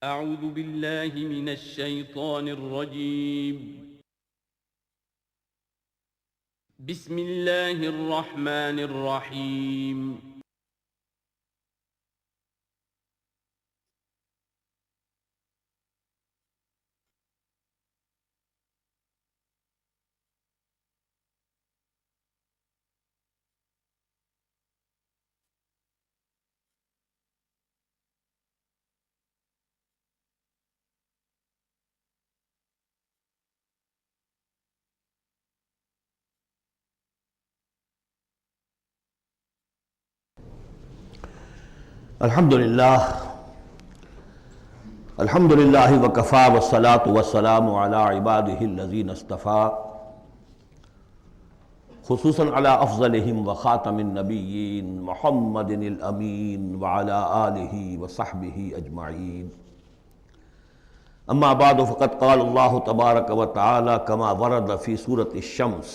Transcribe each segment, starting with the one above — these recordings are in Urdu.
اعوذ باللہ من الشیطان الرجیم بسم اللہ الرحمن الرحیم الحمدللہ وکفی والصلاة والسلام علی عبادہ الذین اصطفیٰ خصوصاً علی افضلہم وخاتم النبیین محمد الامین وعلی آلہ وصحبہ اجمعین اما بعد فقد قال اللہ تبارک وتعالی کما ورد فی سورة الشمس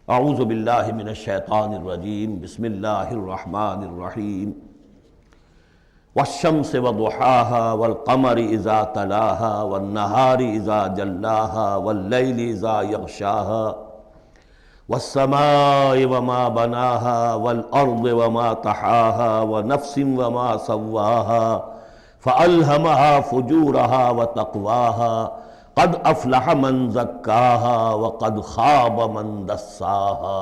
اعوذ باللہ من الشیطان الرجیم بسم اللہ الرحمن الرحیم والشمس وضحاها والقمر اذا تلاها والنهار اذا جلاها واللیل اذا یغشاها والسماء وما بناها والارض وما طحاها ونفس وما سواها فألهمها فجورها وتقواها قد افلح من زکاها وقد خاب من دساها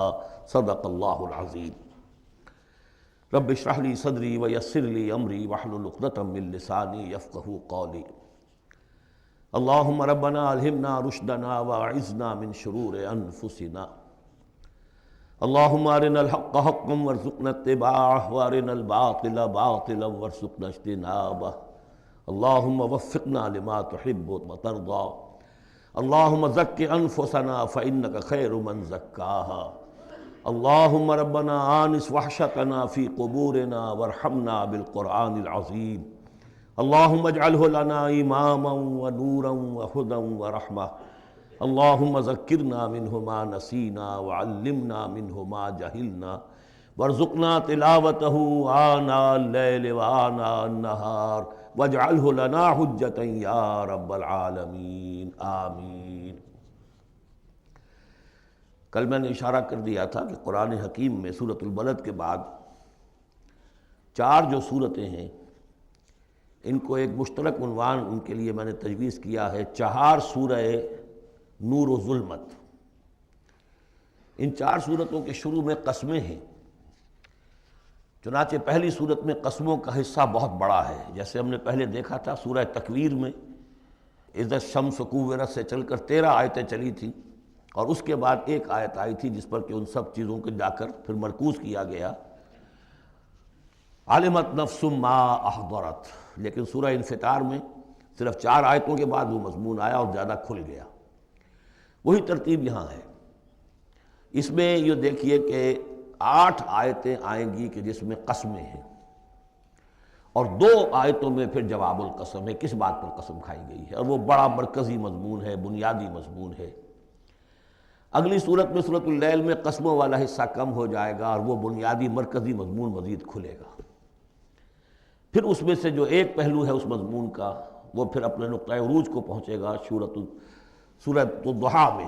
صدق اللہ العظیم رب اشرح لي صدری ویسر لي امری واحلل عقدۃ من لسانی یفقهوا قولی اللہم ربنا الہمنا رشدنا واعذنا من شرور انفسنا اللہم ارنا الحق حقا وارزقنا اتباعه وارنا الباطل باطلا وارزقنا اجتنابه اللہم وفقنا لما تحب وترضى اللہم زک انفسنا فإنک خیر من زکاها اللہم ربنا آنس وحشتنا فی قبورنا وارحمنا بالقرآن العظیم اللہم اجعلہ لنا اماما ونورا وہدا ورحمہ اللہم ذکرنا منہ ما نسینا وعلمنا منہ ما جہلنا وارزقنا تلاوتہ آناء اللیل وآناء النہار واجعلہ لنا حجتا یا رب العالمین آمین۔ کل میں نے اشارہ کر دیا تھا کہ قرآن حکیم میں سورۃ البلد کے بعد چار جو صورتیں ہیں ان کو ایک مشترک عنوان ان کے لیے میں نے تجویز کیا ہے چہار سورہ نور و ظلمت۔ ان چار صورتوں کے شروع میں قسمیں ہیں، چنانچہ پہلی صورت میں قسموں کا حصہ بہت بڑا ہے، جیسے ہم نے پہلے دیکھا تھا سورہ تکویر میں اذا الشمس کورت سے چل کر 13 آیتیں چلی تھیں، اور اس کے بعد ایک آیت آئی تھی جس پر کہ ان سب چیزوں کو جا کر پھر مرکوز کیا گیا علمت نفس ما احضرت، لیکن سورہ انفطار میں صرف 4 آیتوں کے بعد وہ مضمون آیا اور زیادہ کھل گیا۔ وہی ترتیب یہاں ہے۔ اس میں یہ دیکھیے کہ 8 آیتیں آئیں گی کہ جس میں قسمیں ہیں، اور 2 آیتوں میں پھر جواب القسم ہے، کس بات پر قسم کھائی گئی ہے، اور وہ بڑا مرکزی مضمون ہے، بنیادی مضمون ہے۔ اگلی صورت میں سورۃ اللیل میں قسموں والا حصہ کم ہو جائے گا اور وہ بنیادی مرکزی مضمون مزید کھلے گا۔ پھر اس میں سے جو ایک پہلو ہے اس مضمون کا وہ پھر اپنے نقطۂ عروج کو پہنچے گا سورۃ الضحیٰ میں۔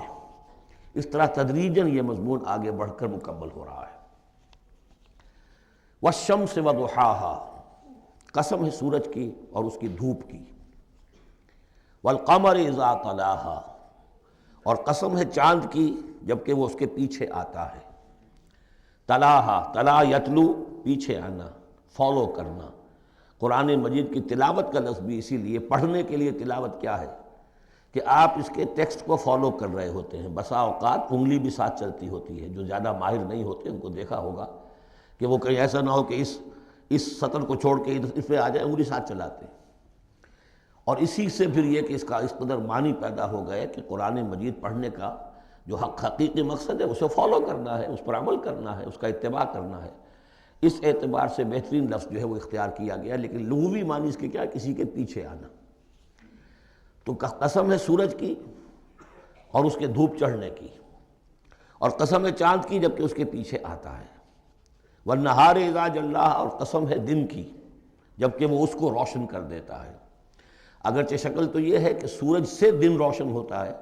اس طرح تدریجاً یہ مضمون آگے بڑھ کر مکمل ہو رہا ہے۔ والشمس وضحاها، قسم ہے سورج کی اور اس کی دھوپ کی۔ والقمر اذا تلاها، اور قسم ہے چاند کی جبکہ وہ اس کے پیچھے آتا ہے۔ تلاہا، تلا یتلو، پیچھے آنا، فالو کرنا۔ قرآن مجید کی تلاوت کا لفظ بھی اسی لیے، پڑھنے کے لیے تلاوت کیا ہے کہ آپ اس کے ٹیکسٹ کو فالو کر رہے ہوتے ہیں۔ بسا اوقات انگلی بھی ساتھ چلتی ہوتی ہے، جو زیادہ ماہر نہیں ہوتے ان کو دیکھا ہوگا کہ وہ کہیں ایسا نہ ہو کہ اس سطر کو چھوڑ کے اس پہ آ جائے، انگلی ساتھ چلاتے ہیں۔ اور اسی سے پھر یہ کہ اس کا اس قدر معنی پیدا ہو گئے کہ قرآن مجید پڑھنے کا جو حقیقی مقصد ہے اسے فالو کرنا ہے، اس پر عمل کرنا ہے، اس کا اتباع کرنا ہے۔ اس اعتبار سے بہترین لفظ جو ہے وہ اختیار کیا گیا، لیکن لغوی معنی اس کے کیا ہے؟ کسی کے پیچھے آنا۔ تو قسم ہے سورج کی اور اس کے دھوپ چڑھنے کی، اور قسم ہے چاند کی جبکہ اس کے پیچھے آتا ہے۔ والنہار اذا جلاھا، اور قسم ہے دن کی جبکہ وہ اس کو روشن کر دیتا ہے۔ اگرچہ شکل تو یہ ہے کہ سورج سے دن روشن ہوتا ہے،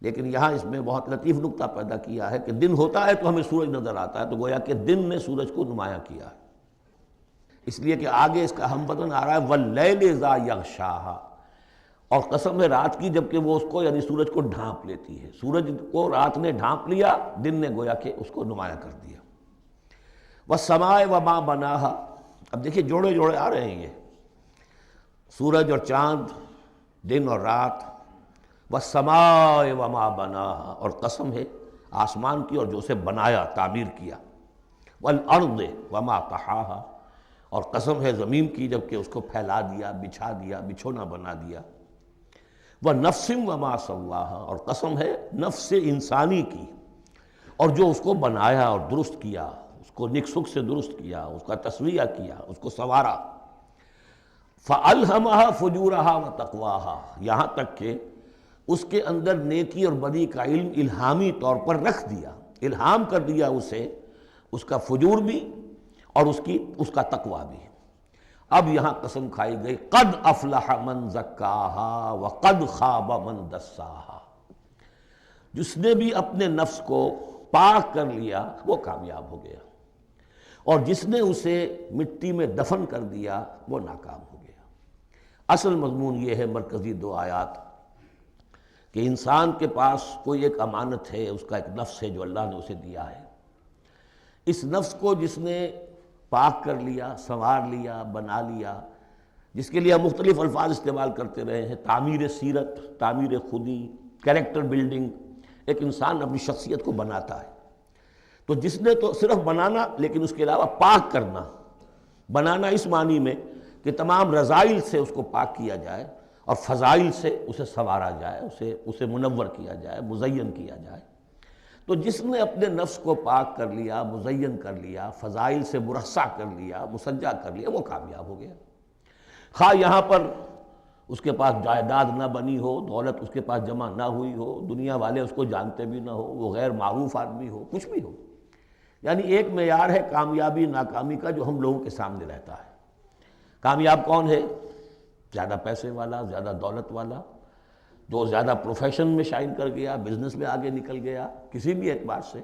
لیکن یہاں اس میں بہت لطیف نکتہ پیدا کیا ہے کہ دن ہوتا ہے تو ہمیں سورج نظر آتا ہے، تو گویا کہ دن نے سورج کو نمایاں کیا ہے، اس لیے کہ آگے اس کا ہم بدن آ رہا ہے وَاللَّيْلِ إِذَا يَغْشَاهَا، اور قسم ہے رات کی جب کہ وہ اس کو یعنی سورج کو ڈھانپ لیتی ہے۔ سورج کو رات نے ڈھانپ لیا، دن نے گویا کہ اس کو نمایاں کر دیا۔ وَالسَّمَاءِ وَمَا بَنَاهَا، اب دیکھیے جوڑے جوڑے آ رہے ہیں یہ سورج اور چاند، دن اور رات۔ وَالسَّمَاءِ وَمَا بَنَاهَا، اور قسم ہے آسمان کی اور جو اسے بنایا، تعمیر کیا۔ وَالْأَرْضِ وَمَا طَحَاهَا، اور قسم ہے زمین کی جب کہ اس کو پھیلا دیا، بچھا دیا، بچھونا بنا دیا۔ وَنَفْسٍ وَمَا سَوَّاهَا، اور قسم ہے نفس انسانی کی اور جو اس کو بنایا اور درست کیا، اس کو نک سک سے درست کیا، اس کا تسویہ کیا، اس کو سنوارا۔ فَأَلْهَمَهَا فُجُورَهَا وَتَقْوَاهَا، یہاں تک کہ اس کے اندر نیکی اور بدی کا علم الہامی طور پر رکھ دیا، الہام کر دیا اسے، اس کا فجور بھی اور اس کا تقوی بھی۔ اب یہاں قسم کھائی گئی قد افلح من زکاہا وقد خاب من دساہا، جس نے بھی اپنے نفس کو پاک کر لیا وہ کامیاب ہو گیا، اور جس نے اسے مٹی میں دفن کر دیا وہ ناکام ہو گیا۔ اصل مضمون یہ ہے مرکزی دو آیات کہ انسان کے پاس کوئی ایک امانت ہے، اس کا ایک نفس ہے جو اللہ نے اسے دیا ہے۔ اس نفس کو جس نے پاک کر لیا، سنوار لیا، بنا لیا، جس کے لیے ہم مختلف الفاظ استعمال کرتے رہے ہیں، تعمیر سیرت، تعمیر خودی، کریکٹر بلڈنگ، ایک انسان اپنی شخصیت کو بناتا ہے۔ تو جس نے تو صرف بنانا، لیکن اس کے علاوہ پاک کرنا، بنانا اس معنی میں کہ تمام رذائل سے اس کو پاک کیا جائے اور فضائل سے اسے سنوارا جائے، اسے منور کیا جائے، مزین کیا جائے۔ تو جس نے اپنے نفس کو پاک کر لیا، مزین کر لیا، فضائل سے مرصع کر لیا، مسجع کر لیا، وہ کامیاب ہو گیا۔ خواہ یہاں پر اس کے پاس جائیداد نہ بنی ہو، دولت اس کے پاس جمع نہ ہوئی ہو، دنیا والے اس کو جانتے بھی نہ ہو، وہ غیر معروف آدمی ہو، کچھ بھی ہو، یعنی ایک معیار ہے کامیابی ناکامی کا جو ہم لوگوں کے سامنے رہتا ہے۔ کامیاب کون ہے؟ زیادہ پیسے والا، زیادہ دولت والا، جو زیادہ پروفیشن میں شائن کر گیا، بزنس میں آگے نکل گیا، کسی بھی اعتبار سے۔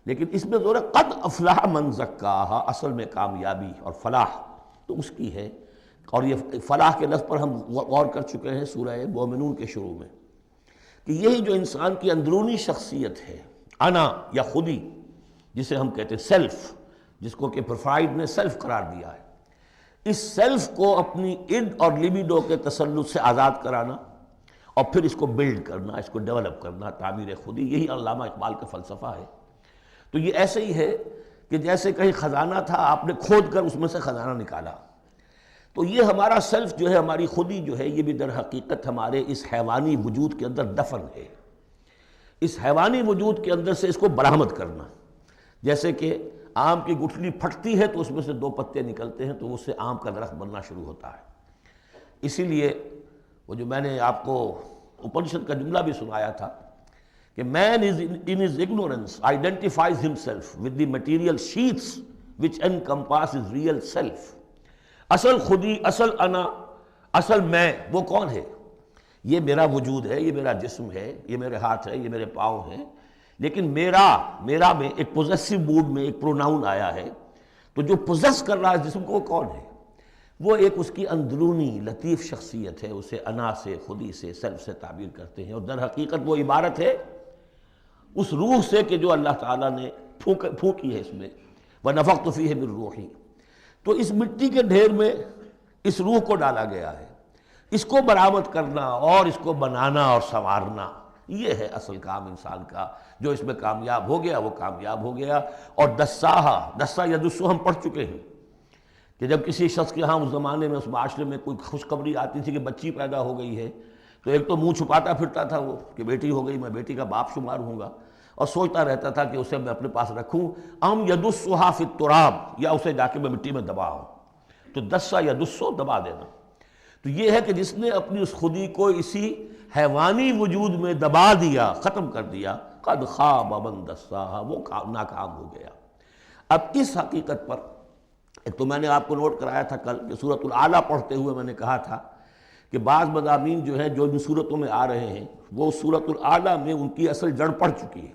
لیکن اس میں زور ہے قد افلح من زکاہا، اصل میں کامیابی اور فلاح تو اس کی ہے۔ اور یہ فلاح کے لفظ پر ہم غور کر چکے ہیں سورہ مومنون کے شروع میں، کہ یہی جو انسان کی اندرونی شخصیت ہے، انا یا خودی، جسے ہم کہتے ہیں سیلف، جس کو کہ پروفائڈ نے سیلف قرار دیا ہے، اس سیلف کو اپنی اڈ اور لیبیڈو کے تسلط سے آزاد کرانا اور پھر اس کو بلڈ کرنا، اس کو ڈیولپ کرنا، تعمیر خودی، یہی علامہ اقبال کا فلسفہ ہے۔ تو یہ ایسے ہی ہے کہ جیسے کہیں خزانہ تھا، آپ نے کھود کر اس میں سے خزانہ نکالا، تو یہ ہمارا سیلف جو ہے، ہماری خودی جو ہے، یہ بھی در حقیقت ہمارے اس حیوانی وجود کے اندر دفن ہے۔ اس حیوانی وجود کے اندر سے اس کو برآمد کرنا، جیسے کہ آم کی گٹھلی پھٹتی ہے تو اس میں سے دو پتے نکلتے ہیں تو اس سے آم کا درخت بننا شروع ہوتا ہے۔ اسی لیے وہ جو میں نے آپ کو اپنشد کا جملہ بھی سنایا تھا کہ man is in his ignorance identifies himself with the material sheaths which encompass his real self۔ اصل خودی، اصل انا، اصل میں وہ کون ہے؟ یہ میرا وجود ہے، یہ میرا جسم ہے، یہ میرے ہاتھ ہے، یہ میرے پاؤں ہیں، لیکن میرا میں ایک پوزیسو موڈ میں ایک پروناؤن آیا ہے، تو جو پوزیس کر رہا ہے جسم کو وہ کون ہے؟ وہ ایک اس کی اندرونی لطیف شخصیت ہے، اسے انا سے، خودی سے، سیلف سے تعبیر کرتے ہیں، اور در حقیقت وہ عبارت ہے اس روح سے کہ جو اللہ تعالیٰ نے پھونکی ہے اس میں، وَنَفَخْتُ فِيهِ مِن رُوحِي۔ تو اس مٹی کے ڈھیر میں اس روح کو ڈالا گیا ہے، اس کو برآمد کرنا اور اس کو بنانا اور سنوارنا، یہ ہے اصل کام انسان کا۔ جو اس میں کامیاب ہو گیا وہ کامیاب ہو گیا۔ اور دسا یدسو ہم پڑھ چکے ہیں کہ جب کسی شخص کے ہاں اس زمانے میں، اس معاشرے میں کوئی خوشخبری آتی تھی کہ بچی پیدا ہو گئی ہے، تو ایک تو منہ چھپاتا پھرتا تھا وہ کہ بیٹی ہو گئی، میں بیٹی کا باپ شمار ہوں گا، اور سوچتا رہتا تھا کہ اسے میں اپنے پاس رکھوں، ام یدسھا فی التراب، یا اسے جا کے میں مٹی میں دباؤں۔ تو دسا یدسو دبا دینا، تو یہ ہے کہ جس نے اپنی اس خودی کو اسی حیوانی وجود میں دبا دیا، ختم کر دیا، قد خاب من دساہا، وہ ناکام ہو گیا۔ اب اس حقیقت پر ایک تو میں نے آپ کو نوٹ کرایا تھا کل کہ سورۃ الاعلیٰ پڑھتے ہوئے میں نے کہا تھا کہ بعض مضامین جو ہیں جو ان صورتوں میں آ رہے ہیں وہ سورۃ الاعلیٰ میں ان کی اصل جڑ پڑ چکی ہے،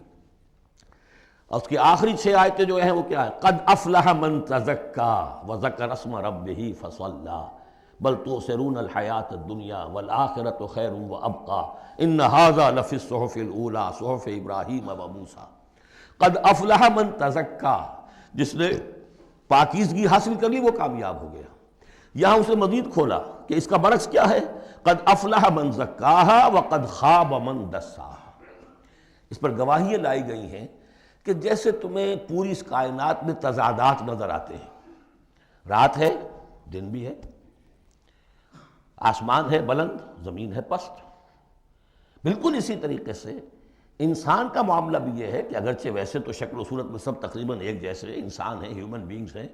اور اس کی آخری 6 آیتیں جو ہیں وہ کیا ہے؟ قد افلح من تزکا وذکر اسم ربہ فصلی بل تؤثرون الحیاۃ الدنیا والآخرۃ خیر وابقی ان ھذا لفی الصحف الاولی صحف ابراہیم وموسیٰ۔ قد افلح من تزکا، جس نے پاکیزگی حاصل کر لی وہ کامیاب ہو گیا۔ یہاں اسے مزید کھولا کہ اس کا برعکس کیا ہے؟ قد افلح من زکاہا وقد خاب من دساہا۔ اس پر گواہیاں لائی گئی ہیں کہ جیسے تمہیں پوری اس کائنات میں تضادات نظر آتے ہیں، رات ہے دن بھی ہے، آسمان ہے بلند زمین ہے پست، بالکل اسی طریقے سے انسان کا معاملہ بھی یہ ہے کہ اگرچہ ویسے تو شکل و صورت میں سب تقریباً ایک جیسے انسان ہیں، ہیومن بینگز ہیں،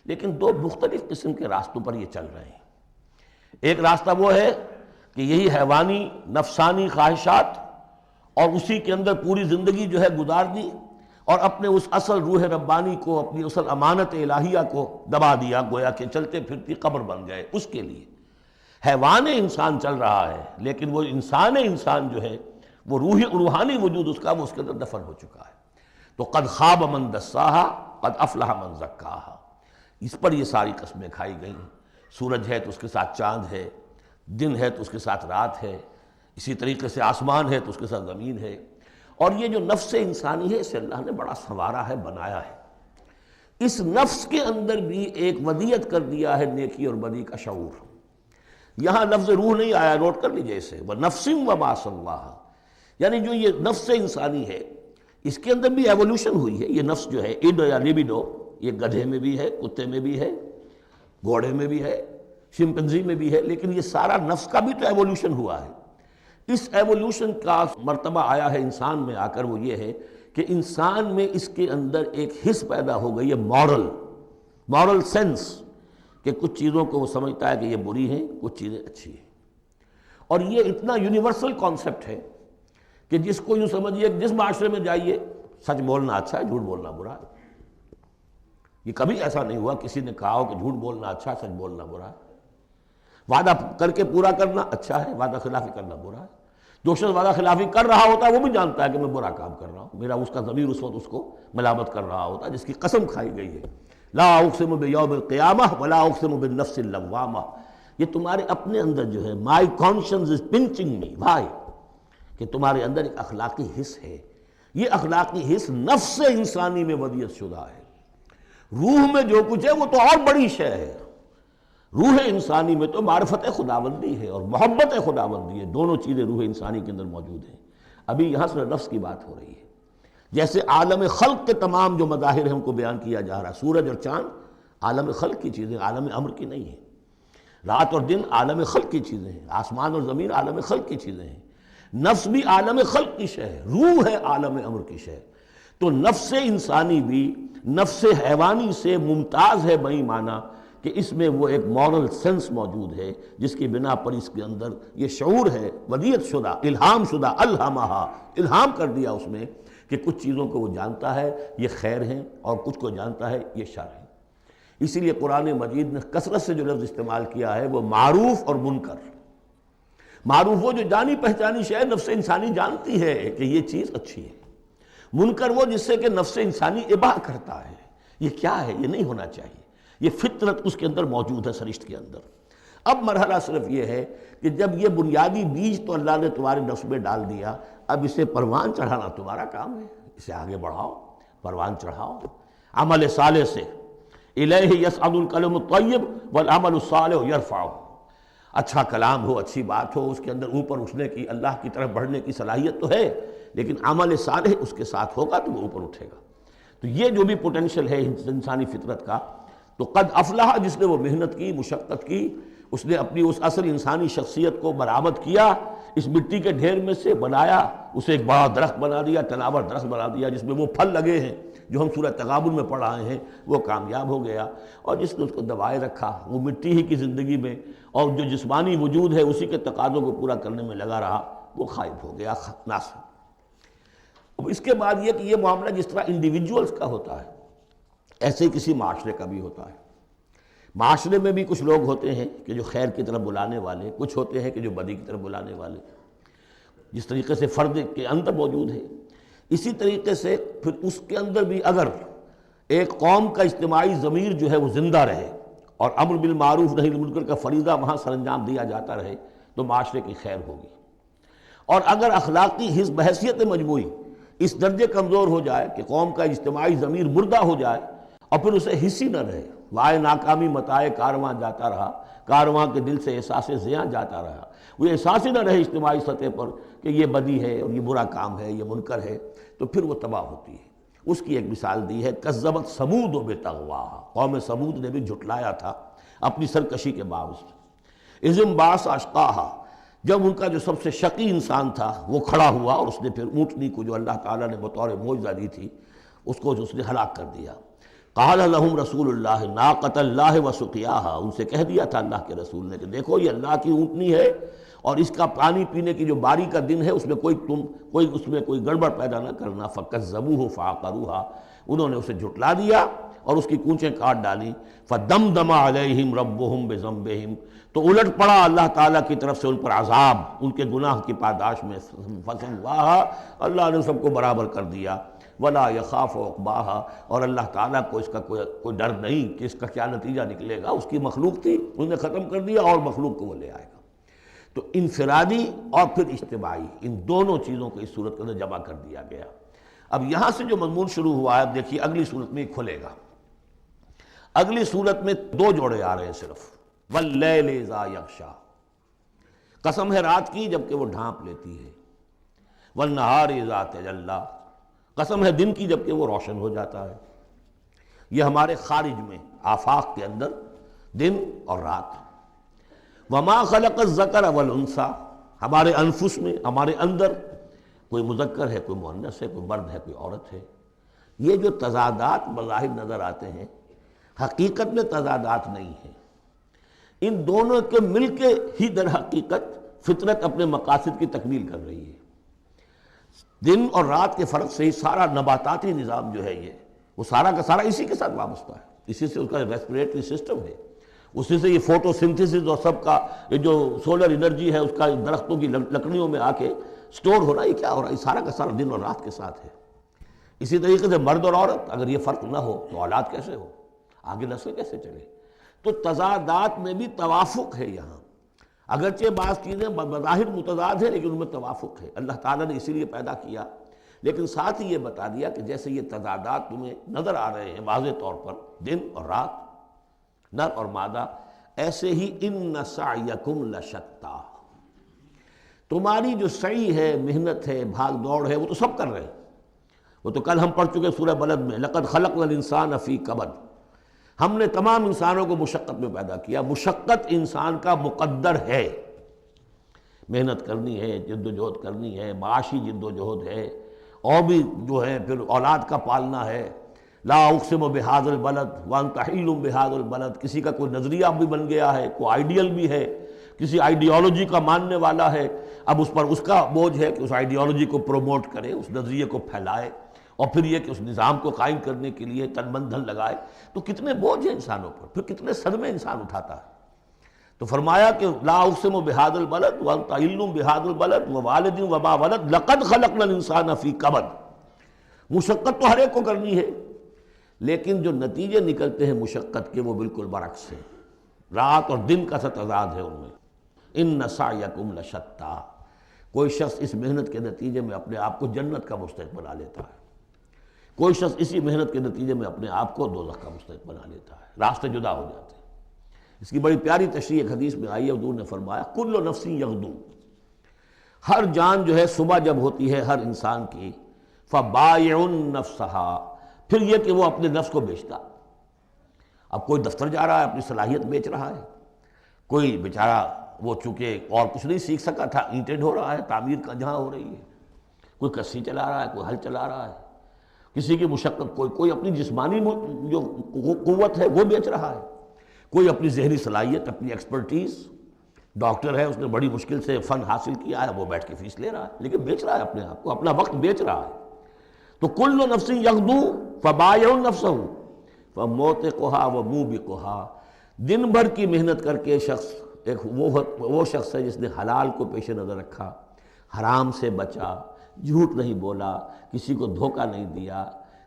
لیکن 2 مختلف قسم کے راستوں پر یہ چل رہے ہیں۔ ایک راستہ وہ ہے کہ یہی حیوانی نفسانی خواہشات اور اسی کے اندر پوری زندگی جو ہے گزار دی، اور اپنے اس اصل روح ربانی کو، اپنی اصل امانت الہیہ کو دبا دیا، گویا کہ چلتے پھرتی قبر بن گئے۔ اس کے لیے حیوان انسان چل رہا ہے، لیکن وہ انسان جو ہے وہ روحانی وجود اس کا وہ اس کے اندر دفن ہو چکا ہے۔ تو قد خاب من دساہا قد افلح من زکاہا، اس پر یہ ساری قسمیں کھائی گئیں۔ سورج ہے تو اس کے ساتھ چاند ہے، دن ہے تو اس کے ساتھ رات ہے، اسی طریقے سے آسمان ہے تو اس کے ساتھ زمین ہے، اور یہ جو نفس انسانی ہے اسے اللہ نے بڑا سنوارا ہے، بنایا ہے۔ اس نفس کے اندر بھی ایک ودیت کر دیا ہے نیکی اور بدی کا شعور۔ یہاں لفظ روح نہیں آیا، نوٹ کر لیجئے اسے، وَنَفْسٍ وَمَا سَوَّاهَا، یعنی جو یہ نفس انسانی ہے اس کے اندر بھی ایولیوشن ہوئی ہے۔ یہ نفس جو ہے ایڈو یا لیبیڈو، یہ گدھے میں بھی ہے، کتے میں بھی ہے، گھوڑے میں بھی ہے، شمپنزی میں بھی ہے، لیکن یہ سارا نفس کا بھی تو ایولیوشن ہوا ہے۔ اس ایولیوشن کا مرتبہ آیا ہے انسان میں آ کر، وہ یہ ہے کہ انسان میں اس کے اندر ایک حس پیدا ہو گئی ہے، مورل سینس، کہ کچھ چیزوں کو وہ سمجھتا ہے کہ یہ بری ہیں، کچھ چیزیں اچھی ہیں۔ اور یہ اتنا یونیورسل کانسیپٹ ہے کہ جس کو یوں سمجھیے کہ جس معاشرے میں جائیے سچ بولنا اچھا ہے، جھوٹ بولنا برا ہے۔ یہ کبھی ایسا نہیں ہوا کسی نے کہا ہو کہ جھوٹ بولنا اچھا ہے، سچ بولنا برا ہے۔ وعدہ کر کے پورا کرنا اچھا ہے، وعدہ خلافی کرنا برا ہے۔ جو شخص وعدہ خلافی کر رہا ہوتا ہے وہ بھی جانتا ہے کہ میں برا کام کر رہا ہوں، میرا اس کا ضمیر اس وقت اس کو ملامت کر رہا ہوتا ہے، جس کی قسم کھائی گئی ہے۔ لا اقسم بیوم القیامہ ولا اقسم بالنفس اللوامہ، یہ تمہارے اپنے اندر جو ہے مائی کانشنس از پنچنگ می، بھائی، کہ تمہارے اندر ایک اخلاقی حس ہے۔ یہ اخلاقی حس نفس انسانی میں ودیت شدہ ہے۔ روح میں جو کچھ ہے وہ تو اور بڑی شے ہے۔ روح انسانی میں تو معرفت خداوندی ہے اور محبت خداوندی ہے، دونوں چیزیں روح انسانی کے اندر موجود ہیں۔ ابھی یہاں سے نفس کی بات ہو رہی ہے۔ جیسے عالم خلق کے تمام جو مظاہر ہیں ان کو بیان کیا جا رہا ہے، سورج اور چاند عالم خلق کی چیزیں، عالم امر کی نہیں ہیں۔ رات اور دن عالم خلق کی چیزیں ہیں، آسمان اور زمین عالم خلق کی چیزیں ہیں۔ نفس بھی عالم خلق کی شے ہے، روح ہے عالم امر کی شے۔ تو نفس انسانی بھی نفس حیوانی سے ممتاز ہے بئی معنی کہ اس میں وہ ایک مورل سینس موجود ہے جس کی بنا پر اس کے اندر یہ شعور ہے، ودیت شدہ، الہام شدہ، الہمہا، الہام کر دیا اس میں کہ کچھ چیزوں کو وہ جانتا ہے یہ خیر ہیں اور کچھ کو جانتا ہے یہ شر ہے۔ اسی لیے قرآن مجید نے کثرت سے جو لفظ استعمال کیا ہے وہ معروف اور منکر۔ معروف وہ جو جانی پہچانی شے نفس انسانی جانتی ہے کہ یہ چیز اچھی ہے، منکر وہ جس سے کہ نفس انسانی اباح کرتا ہے یہ کیا ہے، یہ نہیں ہونا چاہیے، یہ فطرت اس کے اندر موجود ہے سرشت کے اندر۔ اب مرحلہ صرف یہ ہے کہ جب یہ بنیادی بیج تو اللہ نے تمہارے نفس میں ڈال دیا، اب اسے پروان چڑھانا تمہارا کام ہے، اسے آگے بڑھاؤ، پروان چڑھاؤ عمل صالح سے۔ الیہ یصعد الکلم الطیب والعمل الصالح یرفعہ، اچھا کلام ہو، اچھی بات ہو، اس کے اندر اوپر اٹھنے کی، اللہ کی طرف بڑھنے کی صلاحیت تو ہے، لیکن عمل صالح اس کے ساتھ ہوگا تو وہ اوپر اٹھے گا۔ تو یہ جو بھی پوٹینشل ہے انسانی فطرت کا، تو قد افلح جس نے وہ محنت کی، مشقت کی، اس نے اپنی اس اصل انسانی شخصیت کو برآمد کیا، اس مٹی کے ڈھیر میں سے بنایا، اسے ایک بڑا درخت بنا دیا، تناور درخت بنا دیا جس میں وہ پھل لگے ہیں جو ہم سورہ تغابن میں پڑھ رہے ہیں، وہ کامیاب ہو گیا۔ اور جس نے اس کو دبائے رکھا وہ مٹی ہی کی زندگی میں، اور جو جسمانی وجود ہے اسی کے تقاضوں کو پورا کرنے میں لگا رہا، وہ غائب ہو گیا، ناصب۔ اب اس کے بعد یہ کہ یہ معاملہ جس طرح انڈیویجولز کا ہوتا ہے ایسے ہی کسی معاشرے کا بھی ہوتا ہے۔ معاشرے میں بھی کچھ لوگ ہوتے ہیں کہ جو خیر کی طرف بلانے والے، کچھ ہوتے ہیں کہ جو بدی کی طرف بلانے والے، جس طریقے سے فرد کے اندر موجود ہے، اسی طریقے سے پھر اس کے اندر بھی اگر ایک قوم کا اجتماعی ضمیر جو ہے وہ زندہ رہے اور امر بالمعروف نہی عن المنکر کا فریضہ وہاں سر انجام دیا جاتا رہے تو معاشرے کی خیر ہوگی۔ اور اگر اخلاقی حزب بحیثیت مجموعی اس درجے کمزور ہو جائے کہ قوم کا اجتماعی ضمیر مردہ ہو جائے اور پھر اسے حص ہی نہ رہے، وائے ناکامی متائے کارواں جاتا رہا، کارواں کے دل سے احساس زیاں جاتا رہا، وہ احساس ہی نہ رہے اجتماعی سطح پر کہ یہ بدی ہے اور یہ برا کام ہے، یہ منکر ہے، تو پھر وہ تباہ ہوتی ہے۔ اس کی ایک مثال دی ہے، کذبت ثمود بطغواہا، قوم ثمود نے بھی جھٹلایا تھا اپنی سرکشی کے باوجود۔ اذ انبعث اشقاہا، جب ان کا جو سب سے شقی انسان تھا وہ کھڑا ہوا اور اس نے پھر اونٹنی کو جو اللہ تعالیٰ نے بطور معجزہ دی تھی اس کو اس نے ہلاک کر دیا۔ قال لهم رسول اللہ ناقۃ اللہ وسقیاہا، ان سے کہہ دیا تھا اللہ کے رسول نے کہ دیکھو یہ اللہ کی اونٹنی ہے اور اس کا پانی پینے کی جو باری کا دن ہے اس میں کوئی گڑبڑ پیدا نہ کرنا۔ فکذبوہ فعقروہا، انہوں نے اسے جھٹلا دیا اور اس کی کونچیں کاٹ ڈالی۔ فدمدم علیہم ربہم بذنبہم، تو الٹ پڑا اللہ تعالیٰ کی طرف سے ان پر عذاب ان کے گناہ کی پاداش میں، فسواہا، اللہ نے سب کو برابر کر دیا۔ ولا یخاف عقباہا، اور اللہ تعالیٰ کو اس کا کوئی ڈر نہیں کہ اس کا کیا نتیجہ نکلے گا، اس کی مخلوق تھی اس نے ختم کر دیا اور مخلوق کو وہ لے آئے گا۔ تو انفرادی اور پھر اجتماعی، ان دونوں چیزوں کو اس صورت کے اندر جمع کر دیا گیا۔ اب یہاں سے جو مضمون شروع ہوا ہے، اب دیکھیے اگلی صورت میں کھلے گا۔ اگلی صورت میں دو جوڑے آ رہے ہیں صرف، واللیل اذا یغشا، قسم ہے رات کی جبکہ وہ ڈھانپ لیتی ہے، والنہار اذا تجلی، قسم ہے دن کی جبکہ وہ روشن ہو جاتا ہے۔ یہ ہمارے خارج میں آفاق کے اندر دن اور رات۔ وما خلق الذکر والانثی، ہمارے انفس میں، ہمارے اندر کوئی مذکر ہے، کوئی مؤنث ہے، کوئی مرد ہے، کوئی عورت ہے۔ یہ جو تضادات بظاہر نظر آتے ہیں حقیقت میں تضادات نہیں ہیں، ان دونوں کے مل کے ہی در حقیقت فطرت اپنے مقاصد کی تکمیل کر رہی ہے۔ دن اور رات کے فرق سے ہی سارا نباتاتی نظام جو ہے یہ وہ سارا کا سارا اسی کے ساتھ وابستہ ہے، اسی سے اس کا ریسپریٹری سسٹم ہے، اسی سے یہ فوٹو سنتھسس اور سب کا یہ جو سولر انرجی ہے اس کا درختوں کی لکڑیوں میں آ کے سٹور ہو رہا ہے، یہ کیا ہو رہا ہے، یہ سارا کا سارا دن اور رات کے ساتھ ہے۔ اسی طریقے سے مرد اور عورت، اگر یہ فرق نہ ہو تو اولاد کیسے ہو، آگے نسل کیسے چلے؟ تو تضادات میں بھی توافق ہے یہاں، اگرچہ بعض چیزیں بظاہر متضاد ہیں لیکن ان میں توافق ہے، اللہ تعالیٰ نے اسی لیے پیدا کیا، لیکن ساتھ ہی یہ بتا دیا کہ جیسے یہ تضادات تمہیں نظر آ رہے ہیں واضح طور پر، دن اور رات، نر اور مادہ، ایسے ہی ان سعیکم لشتی، تمہاری جو سعی ہے، محنت ہے، بھاگ دوڑ ہے، وہ تو سب کر رہے ہیں۔ وہ تو کل ہم پڑھ چکے سورہ بلد میں، لقد خلقنا الانسان فی کبد، ہم نے تمام انسانوں کو مشقت میں پیدا کیا۔ مشقت انسان کا مقدر ہے، محنت کرنی ہے، جد و جہد کرنی ہے، معاشی جد و جہد ہے، اور بھی جو ہے پھر اولاد کا پالنا ہے۔ لا اقسم بہذا البلد وانت حل بہذا البلد، کسی کا کوئی نظریہ بھی بن گیا ہے، کوئی آئیڈیل بھی ہے، کسی آئیڈیالوجی کا ماننے والا ہے، اب اس پر اس کا بوجھ ہے کہ اس آئیڈیالوجی کو پروموٹ کرے، اس نظریے کو پھیلائے، اور پھر یہ کہ اس نظام کو قائم کرنے کے لیے تن من دھن لگائے۔ تو کتنے بوجھ ہیں انسانوں پر، پھر کتنے صدمے انسان اٹھاتا ہے۔ تو فرمایا کہ لا اقسم بہذا البلد وانت حل بہذا البلد ووالد وما ولد لقد خلقنا الانسان فی کبد، مشقت تو ہر ایک کو کرنی ہے، لیکن جو نتیجے نکلتے ہیں مشقت کے وہ بالکل برعکس ہیں، رات اور دن کا سا تضاد ہے ان میں۔ ان سعیکم لشتی، کوئی شخص اس محنت کے نتیجے میں اپنے آپ کو جنت کا مستحق بنا لیتا ہے، کوئی شخص اسی محنت کے نتیجے میں اپنے آپ کو دوزخ کا مستحق بنا لیتا ہے، راستے جدا ہو جاتے ہیں۔ اس کی بڑی پیاری تشریح ایک حدیث میں آئی ہے، حضور نے فرمایا کل نفس یغدو، ہر جان جو ہے صبح جب ہوتی ہے ہر انسان کی، فبائع نفسہا، پھر یہ کہ وہ اپنے نفس کو بیچتا۔ اب کوئی دفتر جا رہا ہے اپنی صلاحیت بیچ رہا ہے، کوئی بیچارہ وہ چونکہ اور کچھ نہیں سیکھ سکا تھا، اینٹیں ڈھو رہا ہے، تعمیر کا جہاں ہو رہی ہے، کوئی کسی چلا رہا ہے، کوئی ہل چلا رہا ہے، کسی کی مشقت، کوئی اپنی جسمانی جو قوت ہے وہ بیچ رہا ہے، کوئی اپنی ذہنی صلاحیت، اپنی ایکسپرٹیز، ڈاکٹر ہے اس نے بڑی مشکل سے فن حاصل کیا ہے، وہ بیٹھ کے فیس لے رہا ہے، لیکن بیچ رہا ہے اپنے آپ کو، اپنا وقت بیچ رہا ہے۔ تو کل نفس یغدو فبائع نفسہ فموتقھا وموبقھا، دن بھر کی محنت کر کے شخص ایک وہ شخص ہے جس نے حلال کو پیش نظر رکھا، حرام سے بچا، جھوٹ نہیں بولا، کسی کو دھوکہ نہیں دیا،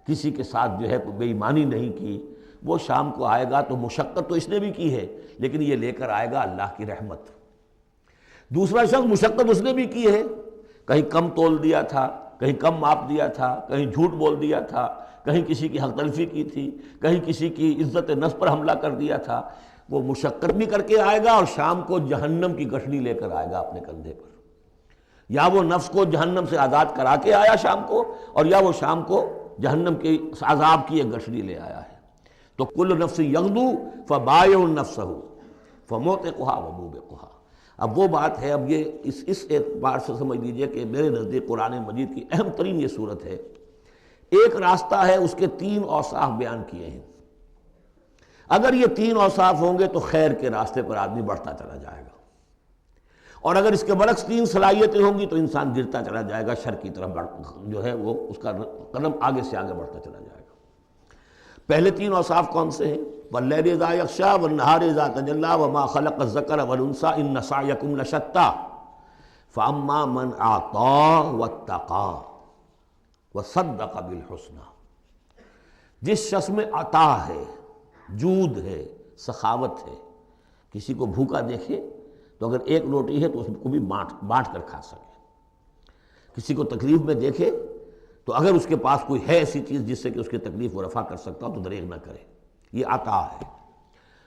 کسی کے ساتھ جو ہے بے ایمانی نہیں کی، وہ شام کو آئے گا تو مشقت تو اس نے بھی کی ہے لیکن یہ لے کر آئے گا اللہ کی رحمت۔ دوسرا شخص مشقت اس نے بھی کی ہے، کہیں کم تول دیا تھا، کہیں کم ماپ دیا تھا، کہیں جھوٹ بول دیا تھا، کہیں کسی کی حق تلفی کی تھی، کہیں کسی کی عزت نفس پر حملہ کر دیا تھا، وہ مشقت بھی کر کے آئے گا اور شام کو جہنم کی گٹھڑی لے کر آئے گا اپنے کندھے پر۔ یا وہ نفس کو جہنم سے آزاد کرا کے آیا شام کو، اور یا وہ شام کو جہنم کے عذاب کی ایک گٹھڑی لے آیا ہے۔ تو کل نفس یغدو فبائع نفسہ فموتقھا وموبقھا۔ اب وہ بات ہے، اب یہ اس اعتبار سے سمجھ لیجئے کہ میرے نزدیک قرآن مجید کی اہم ترین یہ صورت ہے۔ ایک راستہ ہے، اس کے 3 اوصاف بیان کیے ہیں۔ اگر یہ 3 اوصاف ہوں گے تو خیر کے راستے پر آدمی بڑھتا چلا جائے گا، اور اگر اس کے برعکس 3 صلاحیتیں ہوں گی تو انسان گرتا چلا جائے گا، شر کی طرف جو ہے وہ اس کا قدم آگے سے آگے بڑھتا چلا جائے گا۔ پہلے 3 اوصاف کون سے ہیں؟ وَاللَّيْلِ إِذَا يَغْشَىٰ وَالنَّهَارِ إِذَا تَجَلَّىٰ وَمَا خَلَقَ الذَّكَرَ وَالْأُنثَىٰ إِنَّ سَعْيَكُمْ لَشَتَّىٰ فَأَمَّا مَنْ أَعْطَىٰ وَاتَّقَىٰ وَصَدَّقَ بِالْحُسْنَىٰ۔ جس شخص میں عطا ہے، جود ہے، سخاوت ہے، کسی کو بھوکا دیکھے تو اگر 1 روٹی ہے تو اس کو بھی بانٹ کر کھا سکے، کسی کو تکلیف میں دیکھے تو اگر اس کے پاس کوئی ہے ایسی چیز جس سے کہ اس کی تکلیف وہ رفع کر سکتا ہو تو دریغ نہ کرے، یہ عطا ہے،